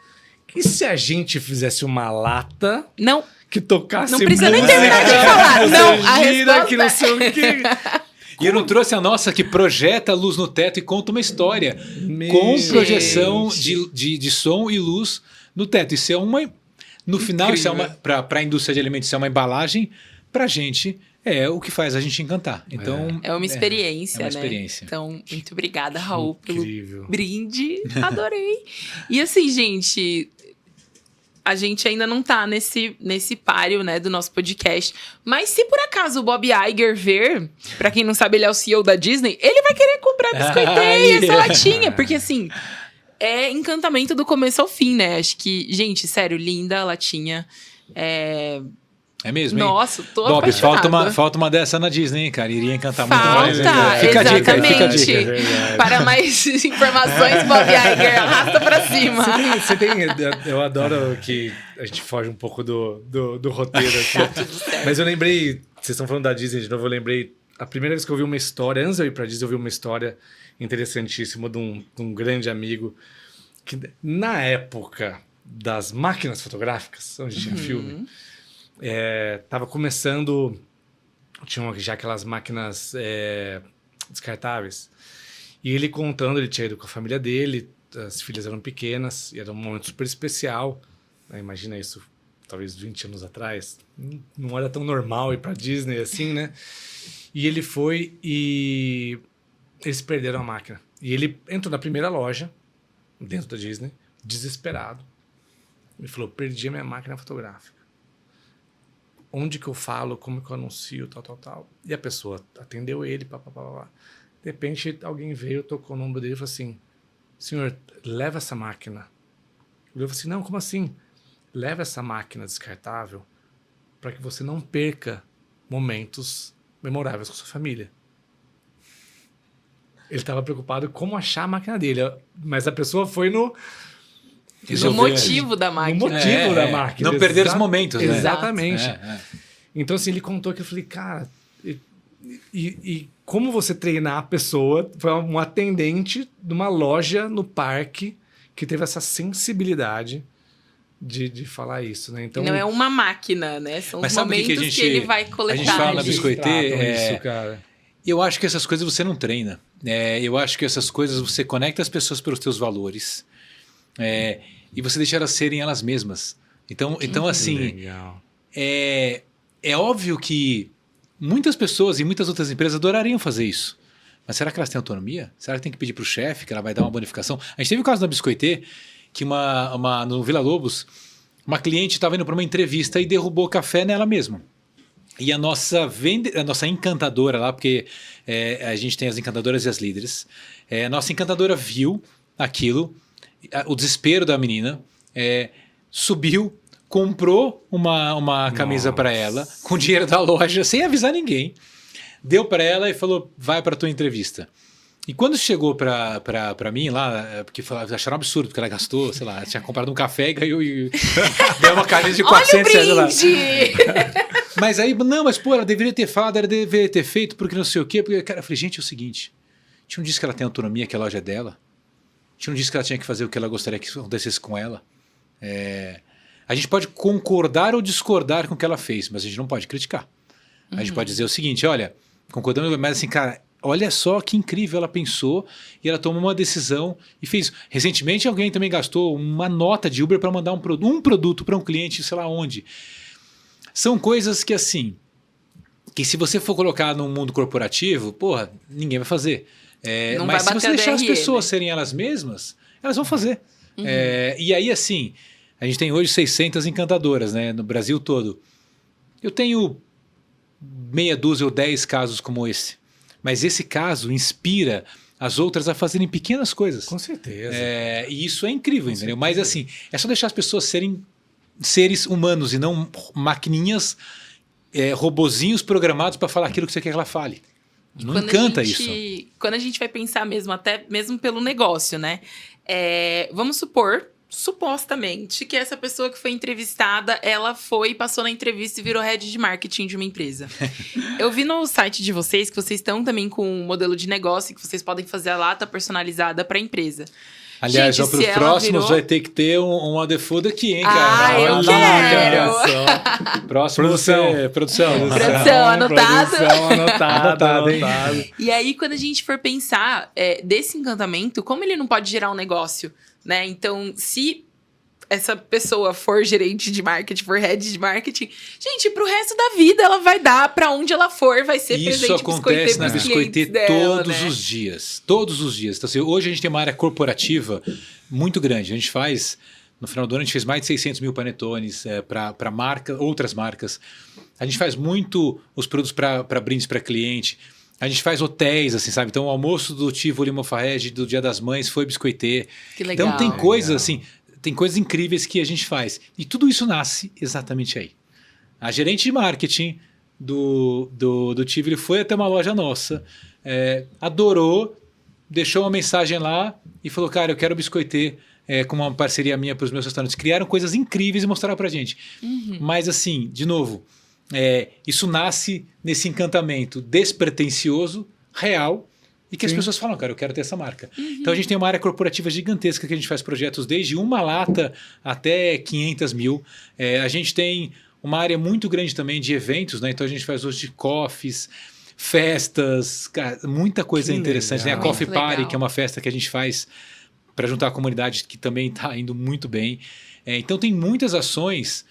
e se a gente fizesse uma lata Não, que tocasse Não precisa nem música, terminar de falar. você Não, a gira, que não resposta- sei o quê. E eu não trouxe a nossa que projeta luz no teto e conta uma história Meu com projeção gente. de som e luz no teto. Isso é uma. No final, isso é uma. Para a indústria de alimentos, isso é uma embalagem. Para a gente, é o que faz a gente encantar. Então, é uma experiência, é uma né? experiência. Então, muito obrigada, Raul, pelo Incrível. brinde. Adorei. E assim, gente, a gente ainda não tá nesse páreo, né, do nosso podcast. Mas se por acaso o Bob Iger ver, pra quem não sabe, ele é o CEO da Disney, ele vai querer comprar biscoiteia, essa latinha. Porque assim, é encantamento do começo ao fim, né? Acho que, gente, sério, linda a latinha. É mesmo, hein? Nossa, tô Bob, apaixonada. falta uma dessa na Disney, hein, cara? Iria encantar muito Falta, mais. Hein? Fica a dica aí, fica a exatamente. dica. É verdade. Para mais informações, Bob Iger, arrasta pra cima. Eu adoro que a gente foge um pouco do roteiro Tá aqui. Mas eu lembrei, vocês estão falando da Disney de novo, eu lembrei, a primeira vez que eu vi uma história, antes de eu ir pra Disney, eu vi uma história interessantíssima de um grande amigo, que na época das máquinas fotográficas, onde tinha filme, tava começando, tinham já aquelas máquinas descartáveis. E ele contando, ele tinha ido com a família dele, as filhas eram pequenas, e era um momento super especial. Né? Imagina isso, talvez 20 anos atrás. Não era tão normal ir pra Disney assim, né? E ele foi e eles perderam a máquina. E ele entrou na primeira loja, dentro da Disney, desesperado. Ele falou, perdi a minha máquina fotográfica. Onde que eu falo, como que eu anuncio, tal. E a pessoa atendeu ele, pá. De repente, alguém veio, tocou o número dele e falou assim, senhor, leva essa máquina. Ele falou assim, não, como assim? Leva essa máquina descartável para que você não perca momentos memoráveis com sua família. Ele estava preocupado como achar a máquina dele, mas a pessoa foi no motivo da máquina. No motivo da máquina. Não perder os momentos, né? Exatamente. É. Então, assim, ele contou que eu falei, cara, e como você treinar a pessoa. Foi um atendente de uma loja no parque que teve essa sensibilidade de falar isso, né? Então, Não é uma máquina, né? São Mas os sabe o que momentos que que ele vai coletar. a gente fala na ali. Biscoitê, isso, cara. eu acho que essas coisas você não treina. Eu acho que essas coisas você conecta as pessoas pelos teus valores. E você deixa elas serem elas mesmas. Então assim, Legal. é óbvio que muitas pessoas e muitas outras empresas adorariam fazer isso. Mas será que elas têm autonomia? Será que tem que pedir para o chefe que ela vai dar uma bonificação? A gente teve o caso da Biscoitê, que no Vila Lobos, uma cliente estava indo para uma entrevista e derrubou café nela mesma. E a nossa encantadora lá, porque a gente tem as encantadoras e as líderes, a nossa encantadora viu aquilo, o desespero da menina, subiu, comprou uma camisa para ela, com dinheiro da loja, sem avisar ninguém, deu para ela e falou, vai para tua entrevista. E quando chegou para mim lá, porque acharam um absurdo, porque ela gastou, sei lá, tinha comprado um café e ganhou uma camisa de 400 reais lá. Mas aí, não, mas pô, ela deveria ter falado, ela deveria ter feito, porque não sei o quê. Porque, cara, eu falei, gente, é o seguinte, a gente não disse que ela tem autonomia, que a loja é dela. A gente não disse que ela tinha que fazer o que ela gostaria que acontecesse com ela. A gente pode concordar ou discordar com o que ela fez, mas a gente não pode criticar. A gente pode dizer o seguinte, olha, concordamos, mas assim, cara, olha só que incrível, ela pensou e ela tomou uma decisão e fez. Recentemente alguém também gastou uma nota de Uber para mandar um produto para um cliente, sei lá onde. São coisas que assim, que se você for colocar no mundo corporativo, porra, ninguém vai fazer. Mas se você deixar as pessoas serem elas mesmas, elas vão fazer. E aí assim, a gente tem hoje 600 encantadoras, né, no Brasil todo. Eu tenho meia dúzia ou 10 casos como esse. Mas esse caso inspira as outras a fazerem pequenas coisas. Com certeza. E isso é incrível, entendeu? Mas assim, é só deixar as pessoas serem seres humanos e não maquininhas, robozinhos programados para falar aquilo que você quer que ela fale. Não encanta isso. Quando a gente vai pensar mesmo, até mesmo pelo negócio, né? Vamos supor, supostamente, que essa pessoa que foi entrevistada, ela passou na entrevista e virou head de marketing de uma empresa. Eu vi no site de vocês que vocês estão também com um modelo de negócio que vocês podem fazer a lata personalizada para a empresa. Aliás, gente, para os próximos vai ter que ter um ADFood aqui, hein, cara? Eu quero! Próximo produção. Produção, anotado. E aí, quando a gente for pensar desse encantamento, como ele não pode gerar um negócio, né? Então, se essa pessoa for gerente de marketing, for head de marketing, gente, pro resto da vida ela vai dar pra onde ela for, vai ser presente. Isso acontece na Biscoitê todos né? os dias. Todos os dias. Então, assim, hoje a gente tem uma área corporativa muito grande. A gente faz, no final do ano, a gente fez mais de 600 mil panetones para outras marcas. A gente faz muito os produtos para brindes para cliente. A gente faz hotéis, assim, sabe? Então, o almoço do Tivoli Mofarrege do Dia das Mães foi Biscoitê. Que legal. Então, tem coisas assim... Tem coisas incríveis que a gente faz. E tudo isso nasce exatamente aí. A gerente de marketing do Tivoli foi até uma loja nossa, adorou, deixou uma mensagem lá e falou, cara, eu quero Biscoitê com uma parceria minha para os meus restaurantes. Criaram coisas incríveis e mostraram pra gente. Mas assim, de novo, isso nasce nesse encantamento despretensioso, real, e que as pessoas falam, cara, eu quero ter essa marca. Então a gente tem uma área corporativa gigantesca que a gente faz projetos desde uma lata até 500 mil. A gente tem uma área muito grande também de eventos, né? Então a gente faz hoje de coffees, festas, cara, muita coisa interessante. Né? A Coffee Party, que é uma festa que a gente faz para juntar a comunidade, que também está indo muito bem. Então tem muitas ações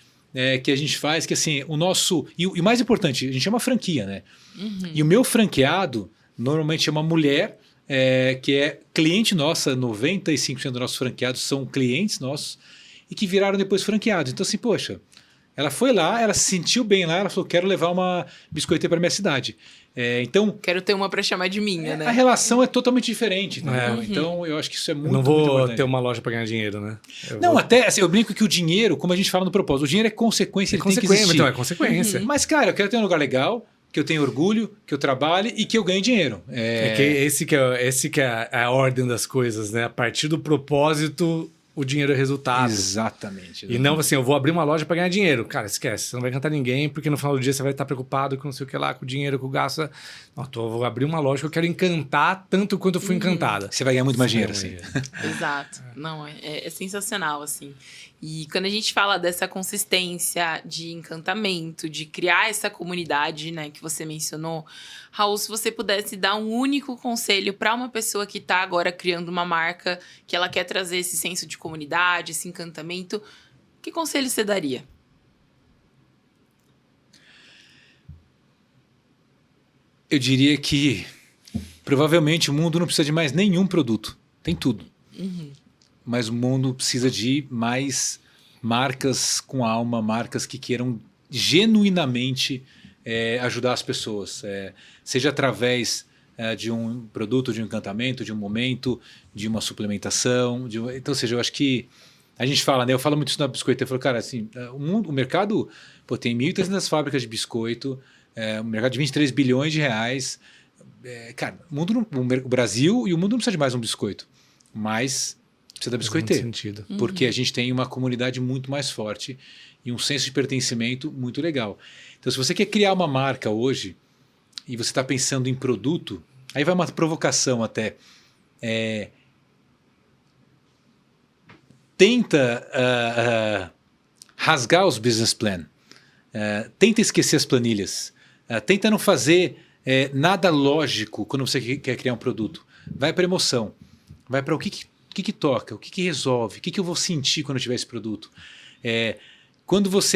que a gente faz que assim, o nosso... E o mais importante, a gente chama franquia, né? E o meu franqueado... Normalmente é uma mulher que é cliente nossa, 95% dos nossos franqueados são clientes nossos e que viraram depois franqueados. Então assim, poxa, ela foi lá, ela se sentiu bem lá, ela falou, quero levar uma biscoiteira para minha cidade. Então... Quero ter uma para chamar de minha, né? A relação é totalmente diferente. Então eu acho que isso é muito importante. Não vou muito ter uma loja para ganhar dinheiro, né? Até assim, eu brinco que o dinheiro, como a gente fala no propósito, o dinheiro é consequência, ele tem que existir. Então é consequência. Mas cara, eu quero ter um lugar legal, que eu tenho orgulho, que eu trabalhe e que eu ganhe dinheiro. Esse que é a ordem das coisas, né? A partir do propósito, o dinheiro é resultado. Exatamente. E não assim, eu vou abrir uma loja para ganhar dinheiro. Cara, esquece, você não vai encantar ninguém, porque no final do dia você vai estar preocupado com não sei o que lá, com o dinheiro, com o gasto. Não, eu vou abrir uma loja que eu quero encantar tanto quanto eu fui encantada. Você vai ganhar muito mais dinheiro, assim. Exato. Não, é sensacional, assim. E quando a gente fala dessa consistência de encantamento, de criar essa comunidade, né, que você mencionou, Raul, se você pudesse dar um único conselho para uma pessoa que está agora criando uma marca, que ela quer trazer esse senso de comunidade, esse encantamento, que conselho você daria? Eu diria que provavelmente o mundo não precisa de mais nenhum produto. Tem tudo. Mas o mundo precisa de mais marcas com alma, marcas que queiram genuinamente ajudar as pessoas. Seja através de um produto, de um encantamento, de um momento, de uma suplementação. Então, ou seja, eu acho que a gente fala, né? Eu falo muito isso na biscoito. Eu falo, cara, assim, o mercado tem 1.300 fábricas de biscoito, um mercado de 23 bilhões de reais. Cara, o Brasil e o mundo não precisa de mais um biscoito. Mas precisa da biscoiteira. Faz muito sentido. Porque a gente tem uma comunidade muito mais forte e um senso de pertencimento muito legal. Então, se você quer criar uma marca hoje e você está pensando em produto, aí vai uma provocação até. Tenta rasgar os business plan. Tenta esquecer as planilhas. Tenta não fazer nada lógico quando você quer criar um produto. Vai para emoção. Vai para o que toca, o que resolve, o que eu vou sentir quando eu tiver esse produto.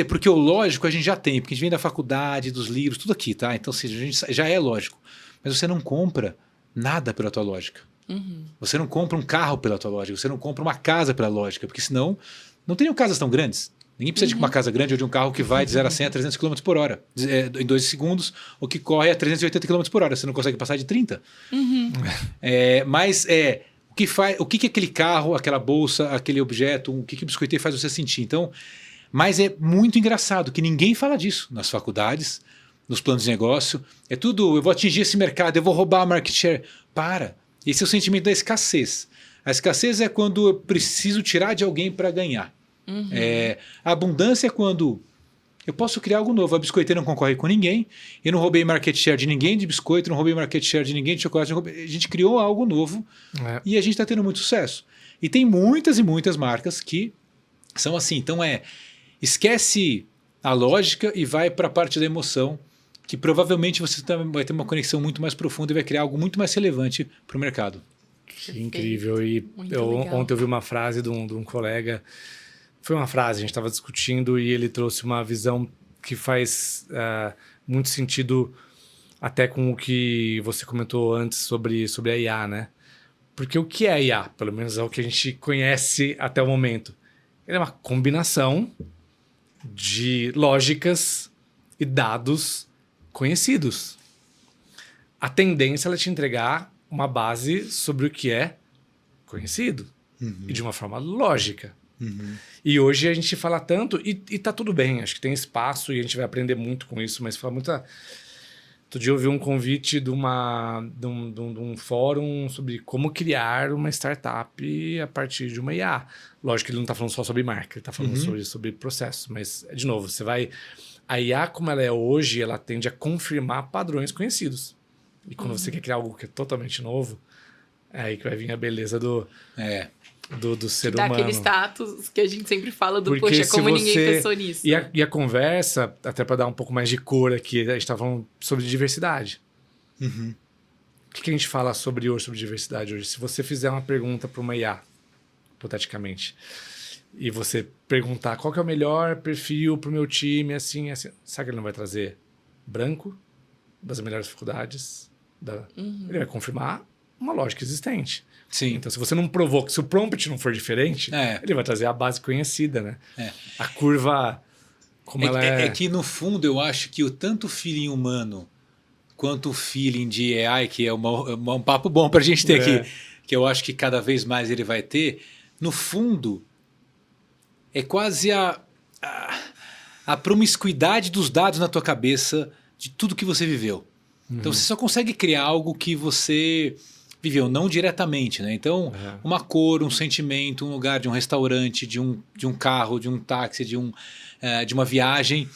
Porque o lógico a gente já tem, porque a gente vem da faculdade, dos livros, tudo aqui, tá? Então, assim, a gente já é lógico. Mas você não compra nada pela tua lógica. Você não compra um carro pela tua lógica, você não compra uma casa pela lógica, porque senão não teriam casas tão grandes. Ninguém precisa de uma casa grande ou de um carro que vai de 0 a 100 a 300 km por hora em 2 segundos, ou que corre a 380 km por hora. Você não consegue passar de 30. O que aquele carro, aquela bolsa, aquele objeto, o que o biscoiteiro faz você sentir? Então, mas é muito engraçado que ninguém fala disso nas faculdades, nos planos de negócio. É tudo, eu vou atingir esse mercado, eu vou roubar a market share. Para. Esse é o sentimento da escassez. A escassez é quando eu preciso tirar de alguém para ganhar. A abundância é quando eu posso criar algo novo. A biscoiteira não concorre com ninguém. Eu não roubei market share de ninguém de biscoito, não roubei market share de ninguém de chocolate. A gente criou algo novo e a gente está tendo muito sucesso. E tem muitas e muitas marcas que são assim. Então esquece a lógica e vai para a parte da emoção, que provavelmente você vai ter uma conexão muito mais profunda e vai criar algo muito mais relevante para o mercado. Que incrível. E ontem eu vi uma frase de um colega. Foi uma frase, a gente estava discutindo e ele trouxe uma visão que faz muito sentido até com o que você comentou antes sobre a IA, né? Porque o que é a IA? Pelo menos é o que a gente conhece até o momento. Ele é uma combinação de lógicas e dados conhecidos. A tendência é te entregar uma base sobre o que é conhecido e de uma forma lógica. E hoje a gente fala tanto, e tá tudo bem, acho que tem espaço e a gente vai aprender muito com isso, mas fala muita... Outro dia eu vi um convite de um fórum sobre como criar uma startup a partir de uma IA. Lógico que ele não está falando só sobre marca, ele está falando sobre processo, mas, de novo, a IA, como ela é hoje, ela tende a confirmar padrões conhecidos. E quando você quer criar algo que é totalmente novo, é aí que vai vir a beleza do ser humano. Daquele status que a gente sempre fala do, Porque poxa, como ninguém você... pensou nisso. E a conversa, até para dar um pouco mais de cor aqui, a gente está falando sobre diversidade. O que a gente fala sobre diversidade hoje? Se você fizer uma pergunta para uma IA, hipoteticamente, e você perguntar qual que é o melhor perfil para o meu time, assim, sabe que ele não vai trazer branco, das melhores faculdades? Ele vai confirmar uma lógica existente. Sim. Então, se você não provou, se o prompt não for diferente, ele vai trazer a base conhecida, né? A curva, como ela é... É que, no fundo, eu acho que o tanto feeling humano quanto o feeling de AI, que é um papo bom para a gente ter aqui, que eu acho que cada vez mais ele vai ter, no fundo, é quase a promiscuidade dos dados na tua cabeça de tudo que você viveu. Então, você só consegue criar algo que você viveu, não diretamente, né? Então, uma cor, um sentimento, um lugar de um restaurante, de um carro, de um táxi, de uma viagem,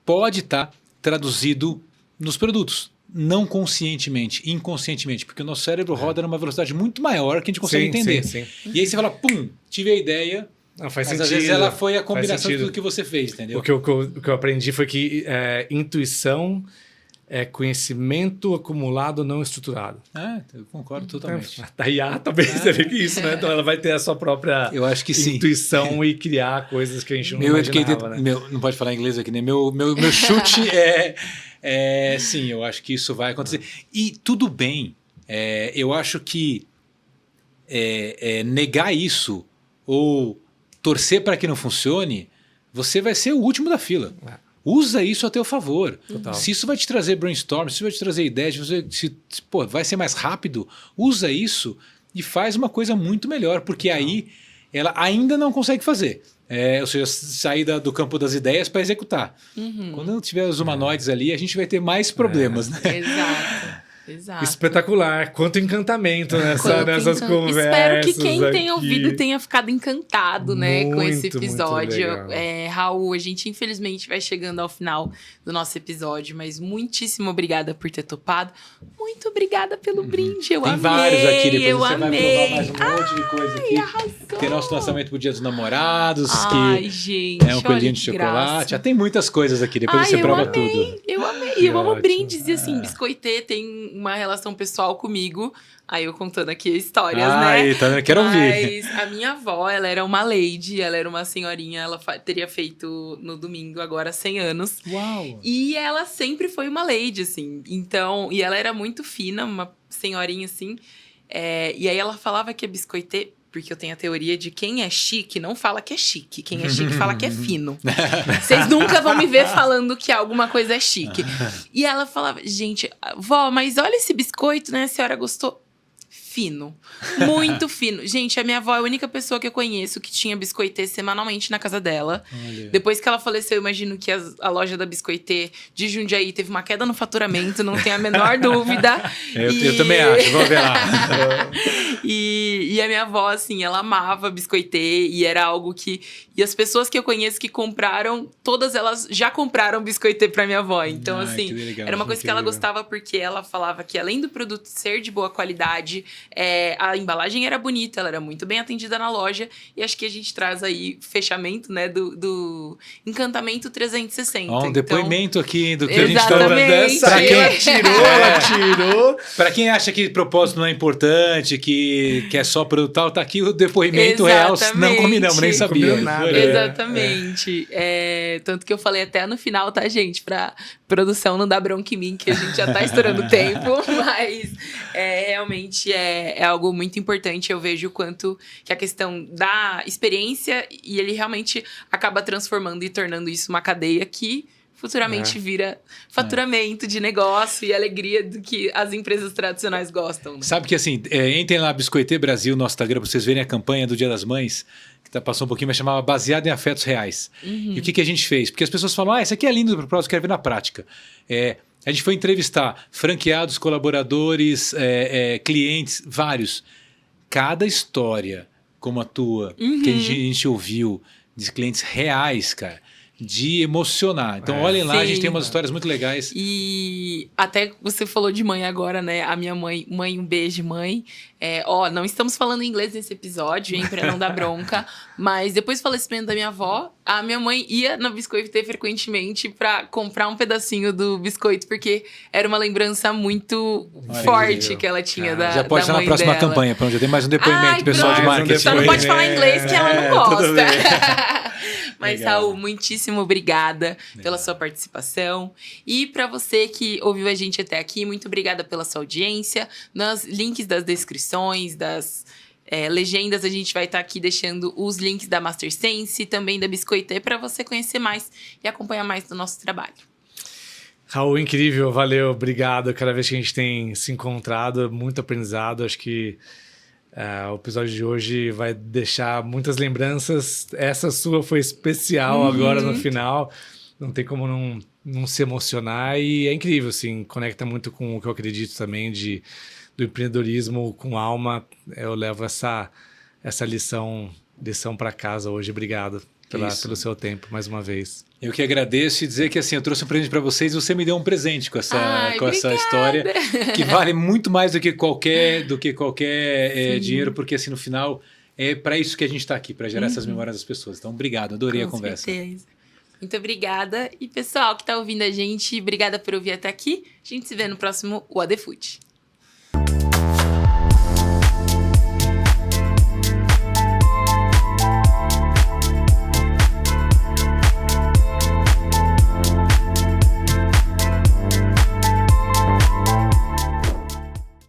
pode estar traduzido nos produtos. Não conscientemente, inconscientemente, porque o nosso cérebro roda numa velocidade muito maior que a gente consegue entender. Sim. E aí você fala, pum, tive a ideia, Não, faz mas sentido. às vezes ela foi a combinação de sentido. tudo que você fez, entendeu? O que eu aprendi foi que intuição é conhecimento acumulado não estruturado. Eu concordo totalmente. A IA também teve que isso, né? Então ela vai ter a sua própria Eu acho que sim. intuição e criar coisas que a gente não imaginava, né? Não pode falar inglês aqui, né? Meu chute sim, eu acho que isso vai acontecer. E tudo bem. Eu acho que negar isso ou torcer para que não funcione, você vai ser o último da fila. Usa isso a teu favor. Total. Se isso vai te trazer brainstorm, se isso vai te trazer ideias, vai ser mais rápido, usa isso e faz uma coisa muito melhor, porque aí ela ainda não consegue fazer. Ou seja, sair do campo das ideias para executar. Quando tiver os humanoides ali, a gente vai ter mais problemas. Né? Exato. Espetacular. Quanto encantamento nessas conversas. Espero que quem tem aqui. ouvido tenha ficado encantado, né, com esse Muito episódio. legal. Raul, a gente infelizmente vai chegando ao final do nosso episódio, mas muitíssimo obrigada por ter topado. Muito obrigada pelo brinde. Eu Tem amei. vários aqui, depois eu você amei. vai provar mais um monte de coisa aqui. Arrasou. Tem nosso lançamento pro Dia dos Namorados, Ai, que gente, é um olha coelhinho de que chocolate. graça. Já tem muitas coisas aqui, depois você prova tudo. Eu amei. Que Eu amo ótimo. brindes. E assim, Biscoitê tem uma relação pessoal comigo. Aí eu contando aqui histórias, né? Tá, quero ouvir. Mas a minha avó, ela era uma lady, ela era uma senhorinha, ela teria feito no domingo agora 100 anos. Uau! E ela sempre foi uma lady, assim. Então, e ela era muito fina, uma senhorinha assim. E aí ela falava que é biscoitê, porque eu tenho a teoria de quem é chique não fala que é chique. Quem é chique fala que é fino. Vocês nunca vão me ver falando que alguma coisa é chique. E ela falava, gente, vó, mas olha esse biscoito, né? A senhora gostou? Fino. Muito fino. Gente, a minha avó é a única pessoa que eu conheço que tinha biscoitê semanalmente na casa dela. Olha. Depois que ela faleceu, eu imagino que a loja da Biscoitê de Jundiaí teve uma queda no faturamento, não tenho a menor dúvida. Eu também acho, vamos ver lá. E a minha avó, assim, ela amava biscoitê e era algo que... E as pessoas que eu conheço que compraram, todas elas já compraram biscoitê pra minha avó. Então, assim, que legal, era uma coisa que ela gostava porque ela falava que além do produto ser de boa qualidade, a embalagem era bonita, ela era muito bem atendida na loja. E acho que a gente traz aí fechamento, né, do Encantamento 360. Um depoimento aqui do que Exatamente. a gente tá falando. Ela tirou. Pra quem acha que propósito não é importante, que é só produto tal, tá aqui o depoimento real. Não combinamos, nem sabia. Combinamos nada. Exatamente. Tanto que eu falei até no final, tá, gente? Pra produção não dar bronca em mim, que a gente já tá estourando o tempo. Mas realmente é algo muito importante. Eu vejo o quanto que a questão da experiência e ele realmente acaba transformando e tornando isso uma cadeia que futuramente vira faturamento de negócio e alegria do que as empresas tradicionais gostam. Né? Sabe que assim, entrem lá Biscoitê Brasil, nosso Instagram, pra vocês verem a campanha do Dia das Mães, que passou um pouquinho, mas chamava Baseado em Afetos Reais. E o que a gente fez? Porque as pessoas falam, isso aqui é lindo pro próximo, quero ver na prática. A gente foi entrevistar franqueados, colaboradores, clientes, vários. Cada história como a tua, que a gente ouviu, de clientes reais, cara, de emocionar. Então, olhem lá, a gente tem umas histórias muito legais. E até você falou de mãe agora, né? A minha mãe, um beijo, mãe. Não estamos falando inglês nesse episódio, hein? Pra não dar bronca. Mas depois do falecimento da minha avó, a minha mãe ia na Biscoitê frequentemente pra comprar um pedacinho do biscoito, porque era uma lembrança muito forte que ela tinha da mãe dela. Já pode estar na próxima campanha, pronto, já tem mais um depoimento, pessoal de marketing. Só não pode falar inglês, que ela não gosta. Mas, legal. Raul, muitíssimo obrigada pela sua participação. E para você que ouviu a gente até aqui, muito obrigada pela sua audiência. Nos links das descrições, das legendas, a gente vai estar aqui deixando os links da Master Sense e também da Biscoitê para você conhecer mais e acompanhar mais do nosso trabalho. Raul, incrível, valeu, obrigado. Cada vez que a gente tem se encontrado, muito aprendizado. Acho que o episódio de hoje vai deixar muitas lembranças. Essa sua foi especial agora no final. Não tem como não se emocionar. E é incrível, assim, conecta muito com o que eu acredito também do empreendedorismo com alma, eu levo essa lição para casa hoje. Obrigado pelo seu tempo, mais uma vez. Eu que agradeço e dizer que assim, eu trouxe um presente para vocês e você me deu um presente com essa história, que vale muito mais do que qualquer dinheiro, porque assim, no final, é para isso que a gente está aqui, para gerar essas memórias das pessoas. Então, obrigado, adorei a conversa. Certeza. Muito obrigada. E pessoal que está ouvindo a gente, obrigada por ouvir até aqui. A gente se vê no próximo What the Food.